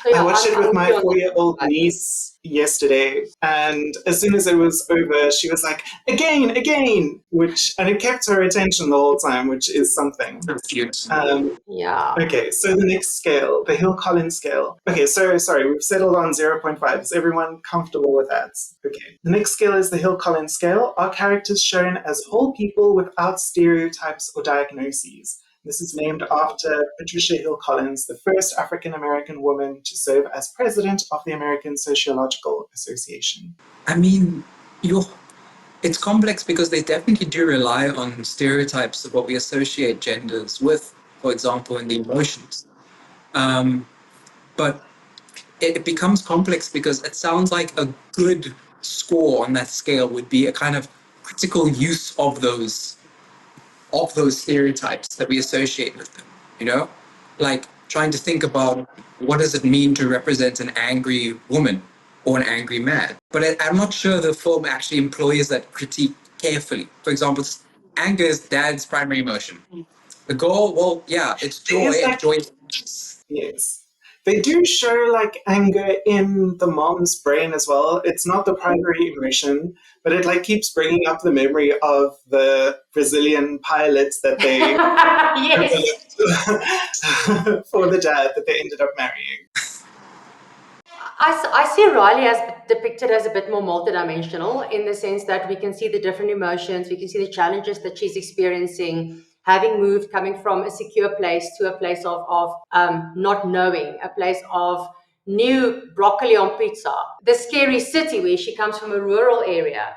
So, I watched it with my 4-year-old niece yesterday, and as soon as it was over, she was like, again, and it kept her attention the whole time, which is something. That's cute. Okay, so the next scale, the Hill-Collins scale. Okay, so sorry, we've settled on 0.5. Is everyone comfortable with that? Okay. The next scale is the Hill-Collins scale. Are characters shown as whole people without stereotypes or diagnoses? This is named after Patricia Hill Collins, the first African-American woman to serve as president of the American Sociological Association. I mean, it's complex because they definitely do rely on stereotypes of what we associate genders with, for example, in the emotions. But it becomes complex because it sounds like a good score on that scale would be a kind of critical use of those stereotypes that we associate with them, you know? Like trying to think about what does it mean to represent an angry woman or an angry man. But I'm not sure the film actually employs that critique carefully. For example, anger is dad's primary emotion. The goal, well, yeah, it's joy. Yes. They do show like anger in the mom's brain as well. It's not the primary emotion, but it like keeps bringing up the memory of the Brazilian pilots that they for the dad that they ended up marrying. I see Riley as depicted as a bit more multidimensional, in the sense that we can see the different emotions, we can see the challenges that she's experiencing, having moved, coming from a secure place to a place of not knowing, a place of new broccoli on pizza, the scary city where she comes from, a rural area.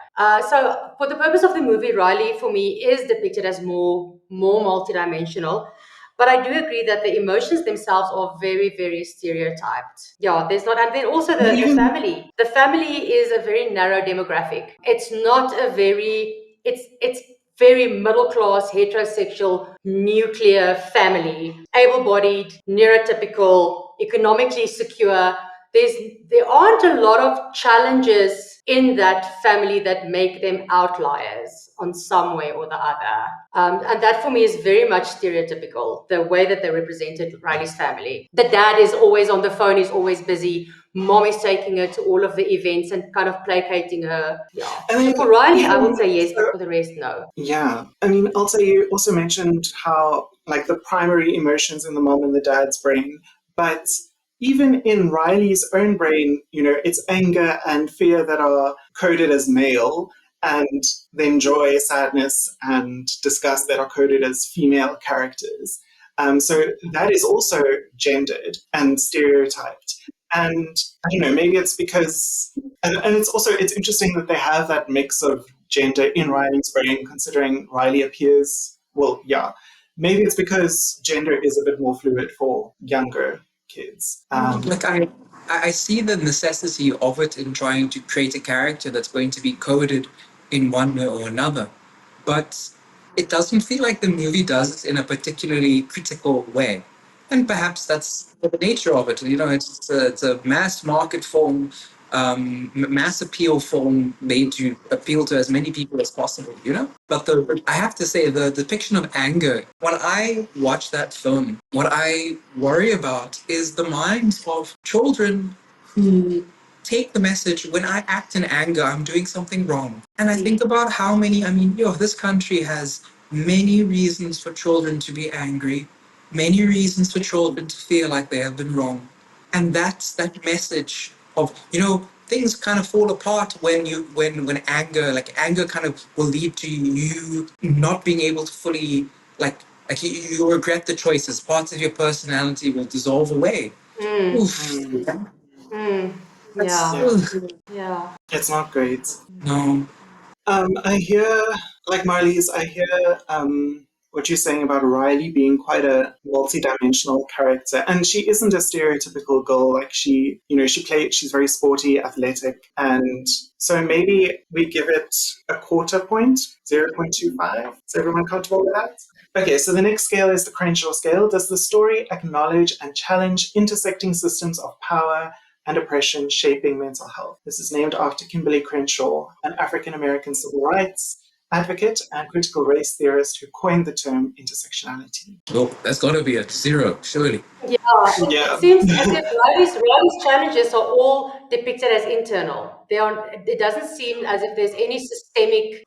So for the purpose of the movie, Riley, for me, is depicted as more multidimensional. But I do agree that the emotions themselves are very, very stereotyped. Yeah, there's not, and then also the family. The family is a very narrow demographic. It's not a very, it's very middle class, heterosexual, nuclear family, able-bodied, neurotypical, economically secure. There aren't a lot of challenges in that family that make them outliers on some way or the other. And that for me is very much stereotypical, the way that they represented Riley's family. The dad is always on the phone, he's always busy. Mom is taking her to all of the events and kind of placating her. Yeah. So for Riley, I would say yes, but for the rest, no. Yeah. I mean, Altay, you also mentioned how like the primary emotions in the mom and the dad's brain, but even in Riley's own brain, you know, it's anger and fear that are coded as male, and then joy, sadness, and disgust that are coded as female characters. So that is also gendered and stereotyped. And I don't know, maybe it's because, and it's interesting that they have that mix of gender in Riley's brain, considering Riley appears, maybe it's because gender is a bit more fluid for younger kids. Like I see the necessity of it in trying to create a character that's going to be coded in one way or another, but it doesn't feel like the movie does it in a particularly critical way. And perhaps that's the nature of it. You know, it's a mass market film, mass appeal film made to appeal to as many people as possible, you know? But I have to say, the depiction of anger, when I watch that film, what I worry about is the minds of children who take the message, when I act in anger, I'm doing something wrong. And I think about how many, this country has many reasons for children to be angry, many reasons for children to feel like they have been wrong. And that's that message of, things kind of fall apart when anger kind of will lead to you not being able to fully like you regret the choices. Parts of your personality will dissolve away. Oof. Yeah. Yeah, Yeah. it's not great. No. I hear, like Marlize, I hear what you're saying about Riley being quite a multi-dimensional character, and she isn't a stereotypical girl. Like she's very sporty, athletic, and so maybe we give it a quarter point, 0.25. Is everyone comfortable with that? Okay, so the next scale is the Crenshaw scale. Does the story acknowledge and challenge intersecting systems of power and oppression shaping mental health? This is named after Kimberly Crenshaw, an African-American civil rights advocate and critical race theorist who coined the term intersectionality. Oh, that's got to be a 0, surely. Yeah, it Yeah. seems as if Riley's challenges are all depicted as internal. They are. It doesn't seem as if there's any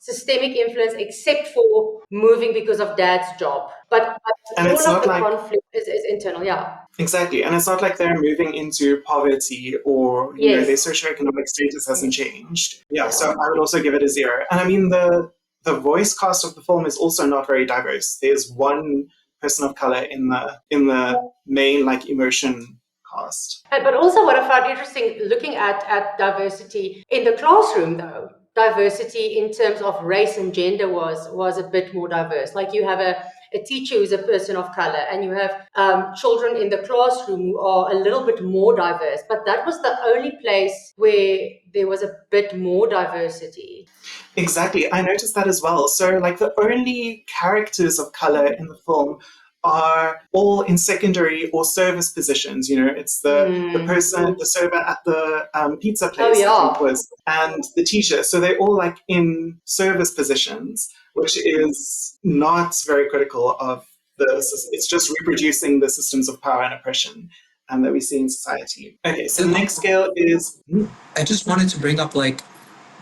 systemic influence except for moving because of dad's job. But And all it's of not the like, conflict is internal. Yeah. exactly, and it's not like they're moving into poverty or, their Yes. socioeconomic status hasn't Yes. changed. Yeah, so Yeah. I would also give it a 0. And I mean, the voice cast of the film is also not very diverse. There's one person of color in the main like emotion cast. But also what I found interesting looking at diversity in the classroom though, diversity in terms of race and gender was a bit more diverse. Like you have a teacher who's a person of color and you have children in the classroom who are a little bit more diverse. But that was the only place where there was a bit more diversity. Exactly. I noticed that as well. So, like, the only characters of color in the film are all in secondary or service positions. It's the person, the server at the pizza Oh place, I think yeah. was, and the teacher. So they're all like in service positions, which is not very critical of it's just reproducing the systems of power and oppression that we see in society. Okay, so the next scale is I just wanted to bring up like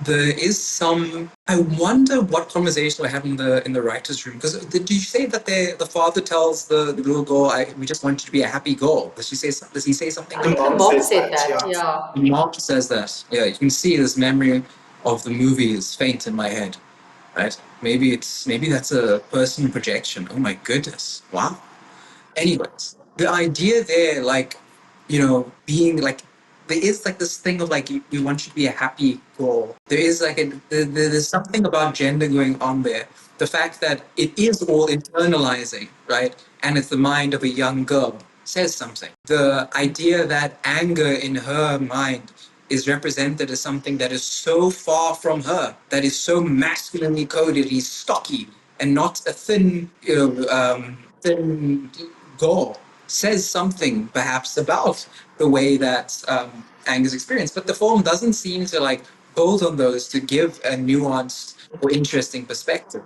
there is some. I wonder what conversation we're having in the writers' room. Because did you say that the father tells the little girl, "We just want you to be a happy girl"? Does he say something I the like think the that? mom mom says said that, that. yeah. Yeah. Mark says that. Yeah, you can see this memory of the movie is faint in my head. Right? Maybe that's a personal projection. Oh my goodness! Wow. Anyways, the idea there, like, being like, there is like this thing of like, you want you to be a happy girl. There is like, there's something about gender going on there. The fact that it is all internalizing, right? And it's the mind of a young girl says something. The idea that anger in her mind is represented as something that is so far from her, that is so masculinely coded, he's stocky and not a thin, thin goal says something perhaps about the way that anger is experienced. But the film doesn't seem to like build on those to give a nuanced or interesting perspective.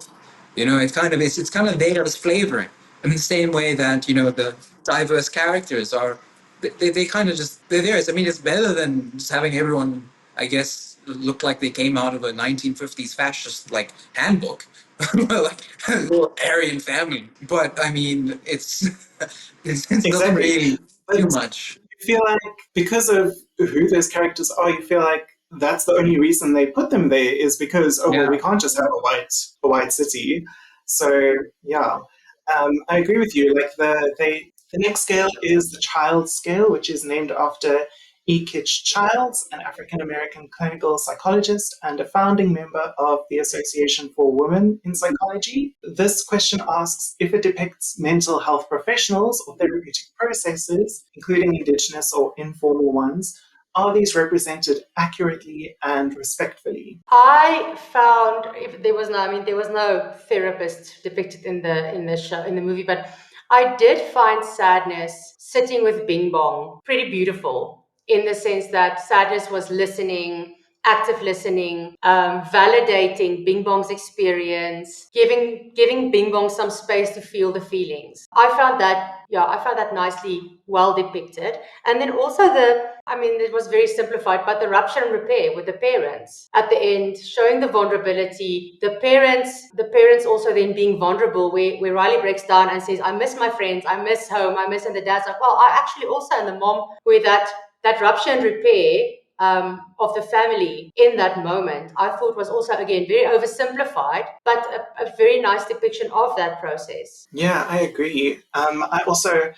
It's kind of there as flavoring. In the same way that, the diverse characters are, they kind of just, they're there. I mean, it's better than just having everyone, I guess, look like they came out of a 1950s fascist like handbook. Like a little Aryan family. But I mean, it doesn't Exactly. really But do much. you feel like because of who those characters are, you feel like that's the only reason they put them there is because, oh well, Yeah. we can't just have a white city. So yeah, I agree with you. Like the next scale is the Child scale, which is named after E. Kitch Childs, an African American clinical psychologist and a founding member of the Association for Women in Psychology. This question asks if it depicts mental health professionals or therapeutic processes, including Indigenous or informal ones, are these represented accurately and respectfully? I found if there was no, I mean, there was no therapist depicted in the show in the movie, but I did find sadness sitting with Bing Bong pretty beautiful in the sense that sadness was listening, active listening, validating Bing Bong's experience, giving Bing Bong some space to feel the feelings. I found that nicely well depicted, and then also I mean, it was very simplified, but the rupture and repair with the parents at the end, showing the vulnerability, the parents also then being vulnerable, where Riley breaks down and says, I miss my friends, I miss home, I miss, and the dad's like, well, I actually also, and the mom, where that rupture and repair of the family in that moment, I thought was also, again, very oversimplified, but a very nice depiction of that process. Yeah, I agree. I also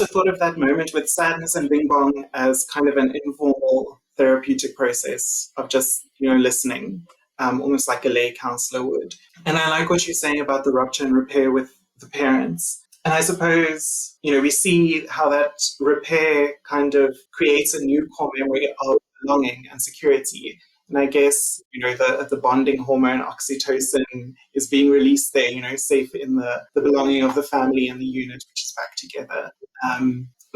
thought of that moment with sadness and Bing Bong as kind of an informal therapeutic process of just, listening, almost like a lay counselor would. And I like what you're saying about the rupture and repair with the parents. And I suppose, we see how that repair kind of creates a new core memory of belonging and security. And I guess, the bonding hormone oxytocin is being released there, safe in the belonging of the family and the unit, which is back together.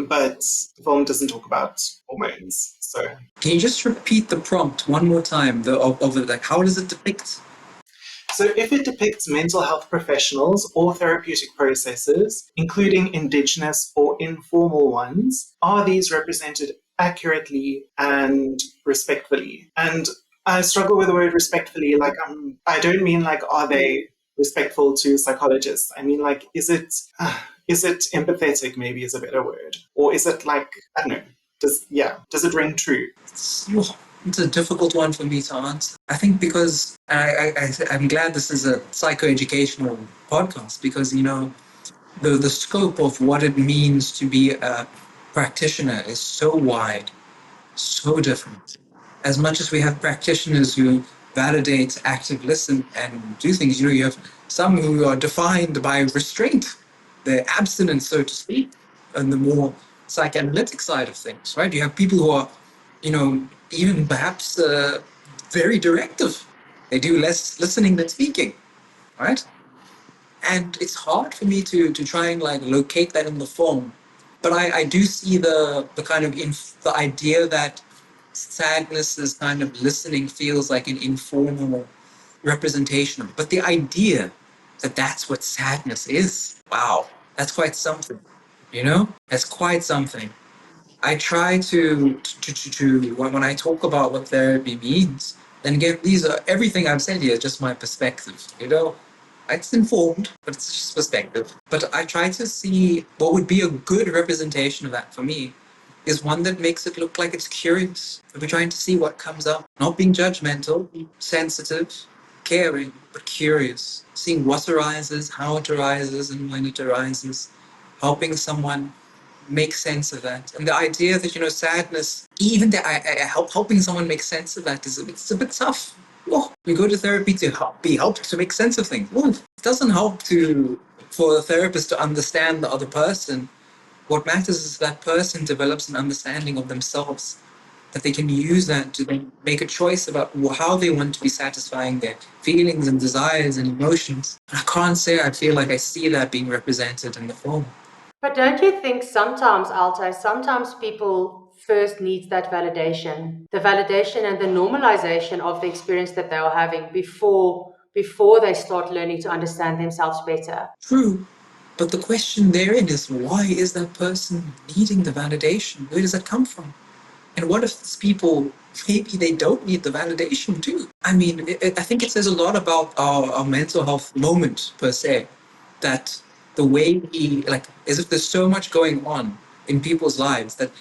But the film doesn't talk about hormones. So Can you just repeat the prompt one more time? Like, how does it depict? So if it depicts mental health professionals or therapeutic processes, including indigenous or informal ones, are these represented accurately and respectfully? And I struggle with the word respectfully. Like, I don't mean like, are they respectful to psychologists? I mean, like, is it empathetic? Maybe is a better word, or is it like, I don't know? Does it ring true? It's a difficult one for me to answer. I think because I'm glad this is a psychoeducational podcast, because the scope of what it means to be a practitioner is so wide, so different. As much as we have practitioners who validate, active listen, and do things, you have some who are defined by restraint, their abstinence, so to speak, and the more psychoanalytic side of things, right? You have people who are, even perhaps very directive. They do less listening than speaking, right? And it's hard for me to try and like locate that in the form. But I do see the kind of the idea that sadness is kind of listening feels like an informal representation of it. But the idea that that's what sadness is, wow, that's quite something. That's quite something. I try to when I talk about what therapy means, then again, these are everything I've said here is just my perspective. It's informed, but it's just perspective. But I try to see what would be a good representation of that for me is one that makes it look like it's curious. We're trying to see what comes up, not being judgmental, sensitive, caring, but curious, seeing what arises, how it arises, and when it arises, helping someone make sense of that. And the idea that sadness, even that helping someone make sense of that it's a bit tough. Oh, we go to therapy to be helped to make sense of things. Well, it doesn't help for a therapist to understand the other person. What matters is that person develops an understanding of themselves, that they can use that to then make a choice about how they want to be satisfying their feelings and desires and emotions. And I can't say I feel like I see that being represented in the film. But don't you think sometimes, Altay, sometimes people first need that validation, the validation and the normalization of the experience that they are having before they start learning to understand themselves better? True. But the question therein is, why is that person needing the validation? Where does that come from? And what if these people, maybe they don't need the validation too? I mean, I think it says a lot about our mental health moment per se, that the way we, like, as if there's so much going on in people's lives that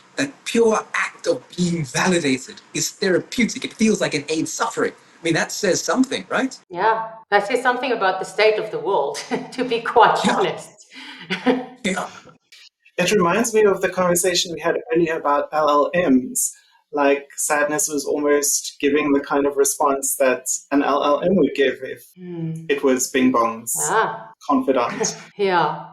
pure act of being validated is therapeutic. It feels like an aid suffering. I mean, that says something, right? Yeah, that says something about the state of the world, to be quite Yeah. honest. Yeah. It reminds me of the conversation we had earlier about LLMs. Like, sadness was almost giving the kind of response that an LLM would give if it was Bing Bong's confidant. Yeah.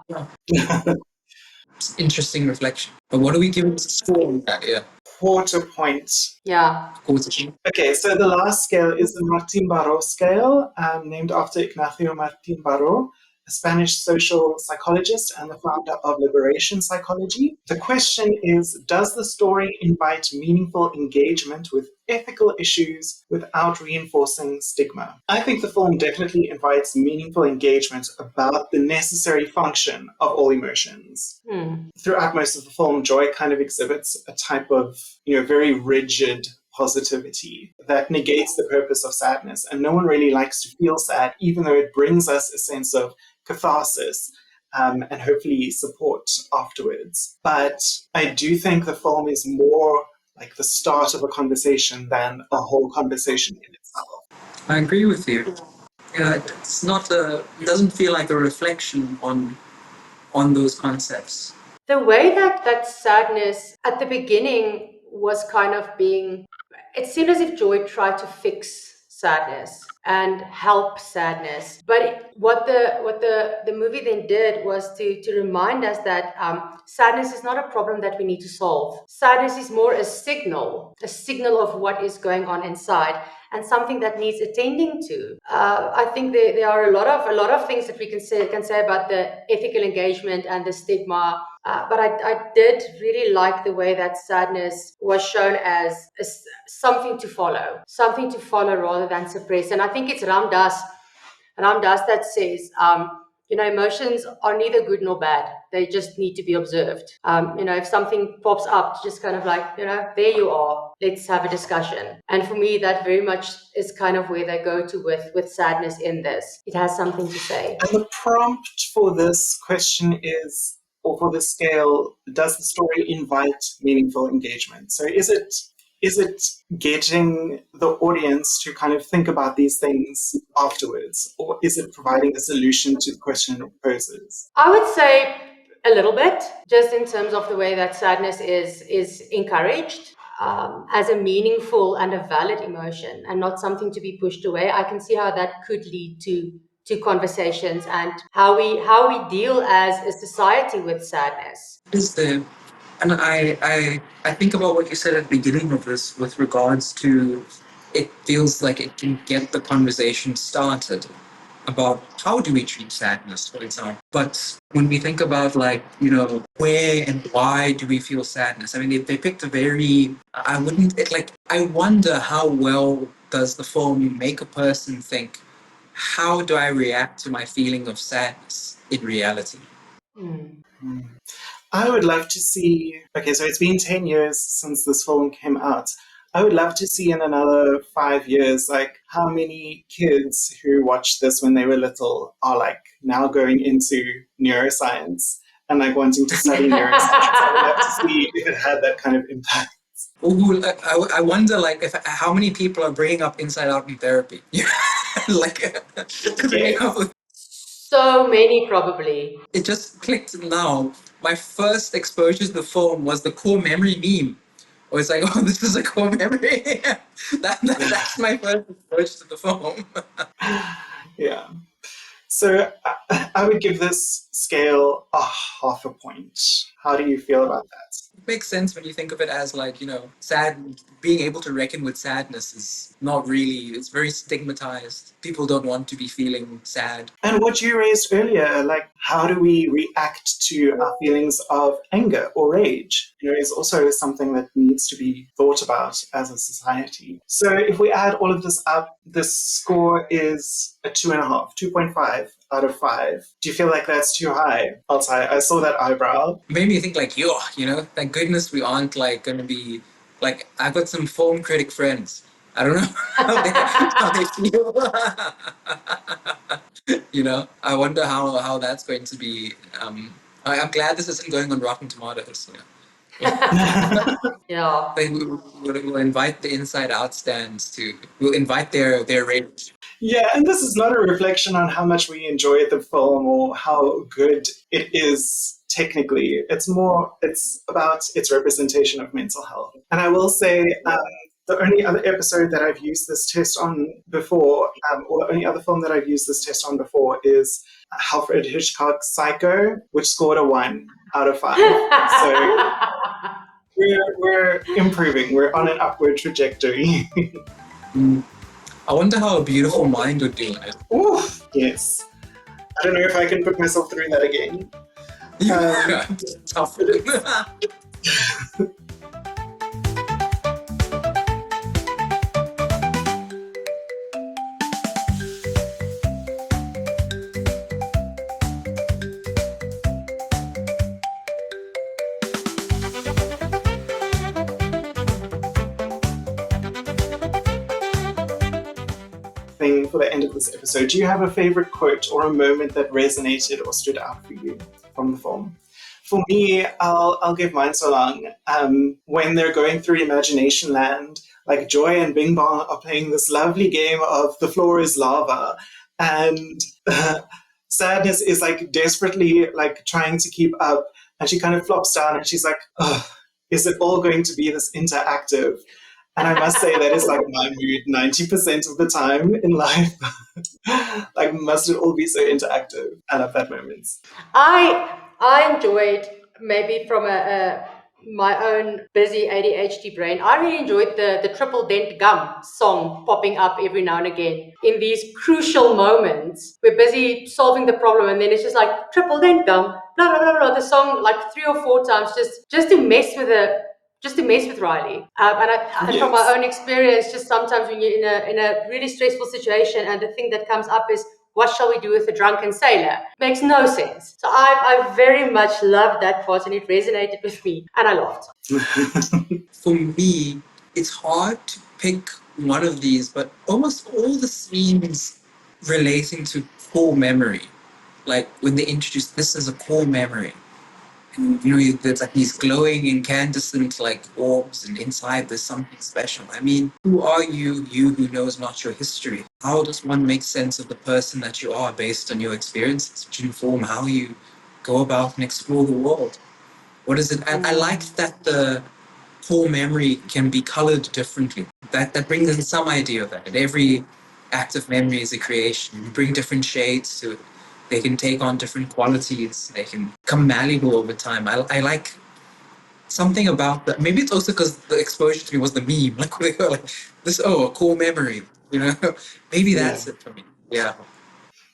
It's interesting reflection. But what do we give it a score on that? Yeah. Quarter point. Yeah. Okay, so the last scale is the Martin Baró scale, named after Ignacio Martin Baró, a Spanish social psychologist and the founder of liberation psychology. The question is, does the story invite meaningful engagement with ethical issues without reinforcing stigma? I think the film definitely invites meaningful engagement about the necessary function of all emotions. Throughout most of the film, joy kind of exhibits a type of, very rigid positivity that negates the purpose of sadness. And no one really likes to feel sad, even though it brings us a sense of catharsis and hopefully support afterwards. But I do think the film is more like the start of a conversation than a whole conversation in itself. I agree with you. Yeah, it doesn't feel like a reflection on those concepts. The way that sadness at the beginning was kind of being, it seemed as if Joy tried to fix sadness and help sadness. But what the movie then did was to remind us that sadness is not a problem that we need to solve. Sadness is more a signal of what is going on inside, and something that needs attending to. I think there are a lot of things that we can say about the ethical engagement and the stigma. But I did really like the way that sadness was shown as something to follow rather than suppress. And I think it's Ram Dass that says, emotions are neither good nor bad. They just need to be observed. If something pops up, just kind of like, there you are. Let's have a discussion. And for me, that very much is kind of where they go to with sadness in this. It has something to say. And the prompt for this question is, or for this scale, does the story invite meaningful engagement? So is it getting the audience to kind of think about these things afterwards, or is it providing a solution to the question it poses? I would say a little bit, just in terms of the way that sadness is encouraged as a meaningful and a valid emotion, and not something to be pushed away. I can see how that could lead to conversations and how we deal as a society with sadness. Is there? And I think about what you said at the beginning of this with regards to it feels like it can get the conversation started about how do we treat sadness, for example. But when we think about where and why do we feel sadness? I mean, they picked a very, I wonder how well does the film make a person think, how do I react to my feeling of sadness in reality? I would love to see, okay, so it's been 10 years since this film came out. I would love to see in another 5 years, like how many kids who watched this when they were little are like now going into neuroscience and like wanting to study neuroscience. I would love to see if it had that kind of impact. Ooh, I wonder, how many people are bringing up Inside Out in therapy? So many, probably. It just clicked now. My first exposure to the film was the core memory meme. Or it's like, oh, this is a core memory. That's my first exposure to the film. Yeah. So I would give this scale a 0.5 point. How do you feel about that? It makes sense when you think of it as sad. Being able to reckon with sadness is not really, it's very stigmatized. People don't want to be feeling sad. And what you raised earlier, like how do we react to our feelings of anger or rage, is also something that needs to be thought about as a society. So if we add all of this up, this score is a 2.5, 2.5 out of 5. Do you feel like that's too high, Altay? I saw that eyebrow. Made me think thank goodness we aren't going to be I've got some film critic friends. I don't know how they feel. I wonder how that's going to be. I'm glad this isn't going on Rotten Tomatoes. Yeah. We'll invite the Inside Out stands we'll invite their rage. Yeah, and this is not a reflection on how much we enjoyed the film or how good it is technically. It's about its representation of mental health. And I will say, the only other episode that I've used this test on before, or the only other film that I've used this test on before is Alfred Hitchcock's Psycho, which scored a 1 out of 5. So we're improving. We're on an upward trajectory. I wonder how A Beautiful Mind would do it. Oof, yes. I don't know if I can put myself through that again. Tough. For the end of this episode, do you have a favorite quote or a moment that resonated or stood out for you from the film? For me, I'll give mine so long. When they're going through imagination land, like Joy and Bing Bong are playing this lovely game of the floor is lava, and Sadness is like desperately like trying to keep up, and she kind of flops down, and she's like, "Ugh, is it all going to be this interactive?" And I must say that is like my mood 90% of the time in life. Like, must it all be so interactive? I love that moment. I enjoyed, maybe from my own busy ADHD brain, I really enjoyed the triple dent gum song popping up every now and again in these crucial moments. We're busy solving the problem, and then it's just like triple dent gum, blah blah blah blah. The song like 3 or 4 times, just to mess with Riley. And from my own experience, just sometimes when you're in a really stressful situation, and the thing that comes up is, what shall we do with a drunken sailor? Makes no sense. So I very much loved that part, and it resonated with me, and I laughed. For me, it's hard to pick one of these, but almost all the scenes relating to core memory, like when they introduce this as a core memory, and there's like these glowing incandescent like orbs, and inside there's something special. I mean, who are you who knows not your history? How does one make sense of the person that you are based on your experiences, which inform how you go about and explore the world? What is it? And I like that the core memory can be colored differently. That brings in some idea of that. Every active memory is a creation. You bring different shades to it. They can take on different qualities. They can become malleable over time. I like something about that. Maybe it's also because the exposure to me was the meme. Like, they were like this, a core memory. Maybe that's it for me. Yeah.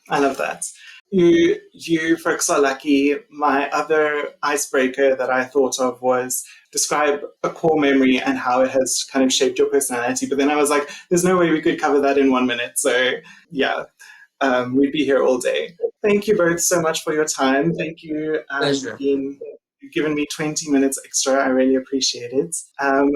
I love that. You folks are lucky. My other icebreaker that I thought of was describe a core memory and how it has kind of shaped your personality. But then I was like, there's no way we could cover that in 1 minute. So yeah, we'd be here all day. Thank you both so much for your time. Thank you. You've given me 20 minutes extra. I really appreciate it.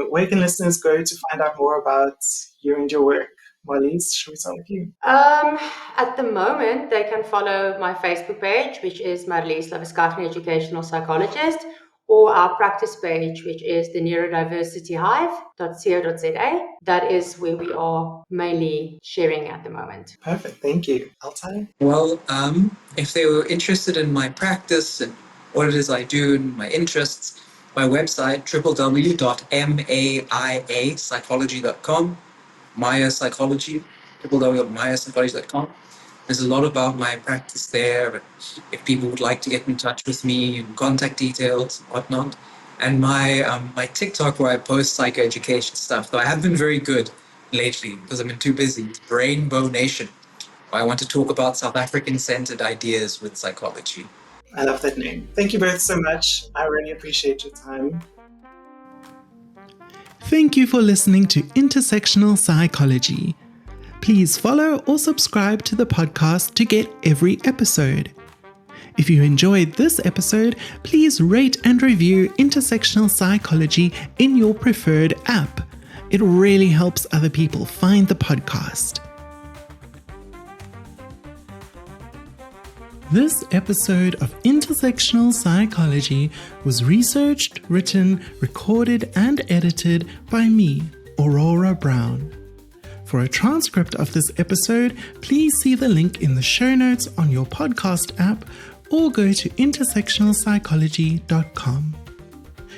Where can listeners go to find out more about you and your work? Marlize, should we start with you? At the moment, they can follow my Facebook page, which is Marlize Labuschagne, Educational Psychologist, or our practice page, which is the neurodiversity-affirming.co.za. That is where we are mainly sharing at the moment. Perfect. Thank you. Altay? Well, if they were interested in my practice and what it is I do and my interests, my website, www.maiapsychology.com, Maya Psychology, www.mayapsychology.com. There's a lot about my practice there. If people would like to get in touch with me, and contact details and whatnot. And my TikTok, where I post psychoeducation stuff, though I haven't been very good lately because I've been too busy. It's Rainbow Nation. I want to talk about South African-centered ideas with psychology. I love that name. Thank you both so much. I really appreciate your time. Thank you for listening to Intersectional Psychology. Please follow or subscribe to the podcast to get every episode. If you enjoyed this episode, please rate and review Intersectional Psychology in your preferred app. It really helps other people find the podcast. This episode of Intersectional Psychology was researched, written, recorded, and edited by me, Aurora Brown. For a transcript of this episode, please see the link in the show notes on your podcast app or go to intersectionalpsychology.com.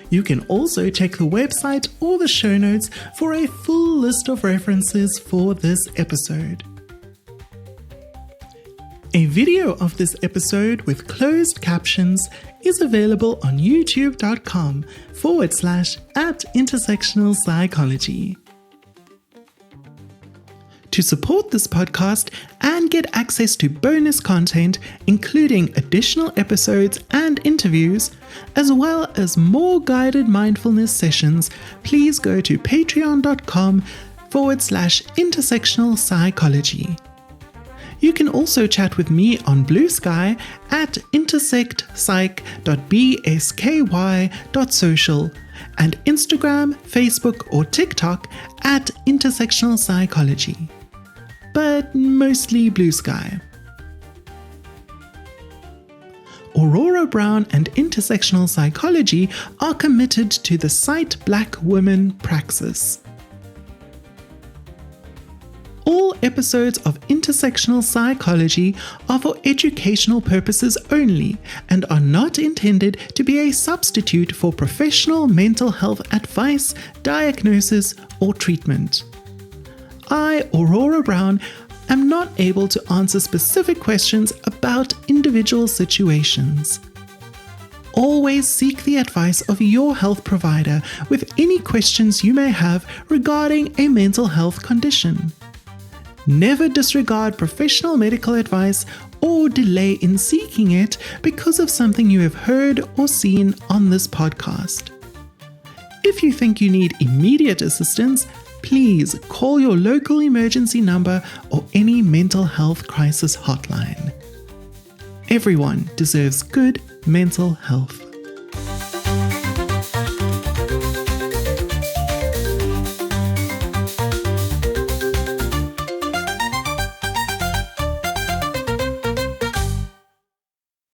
You can also check the website or the show notes for a full list of references for this episode. A video of this episode with closed captions is available on youtube.com/@intersectional psychology. To support this podcast and get access to bonus content, including additional episodes and interviews, as well as more guided mindfulness sessions, please go to patreon.com/intersectional psychology. You can also chat with me on Blue Sky at intersectpsky.social and Instagram, Facebook, or TikTok at Intersectional Psychology. But mostly Blue Sky. Aurora Brown and Intersectional Psychology are committed to the Sight Black Women praxis. All episodes of Intersectional Psychology are for educational purposes only and are not intended to be a substitute for professional mental health advice, diagnosis, or treatment. I, Aurora Brown, am not able to answer specific questions about individual situations. Always seek the advice of your health provider with any questions you may have regarding a mental health condition. Never disregard professional medical advice or delay in seeking it because of something you have heard or seen on this podcast. If you think you need immediate assistance, please call your local emergency number or any mental health crisis hotline. Everyone deserves good mental health.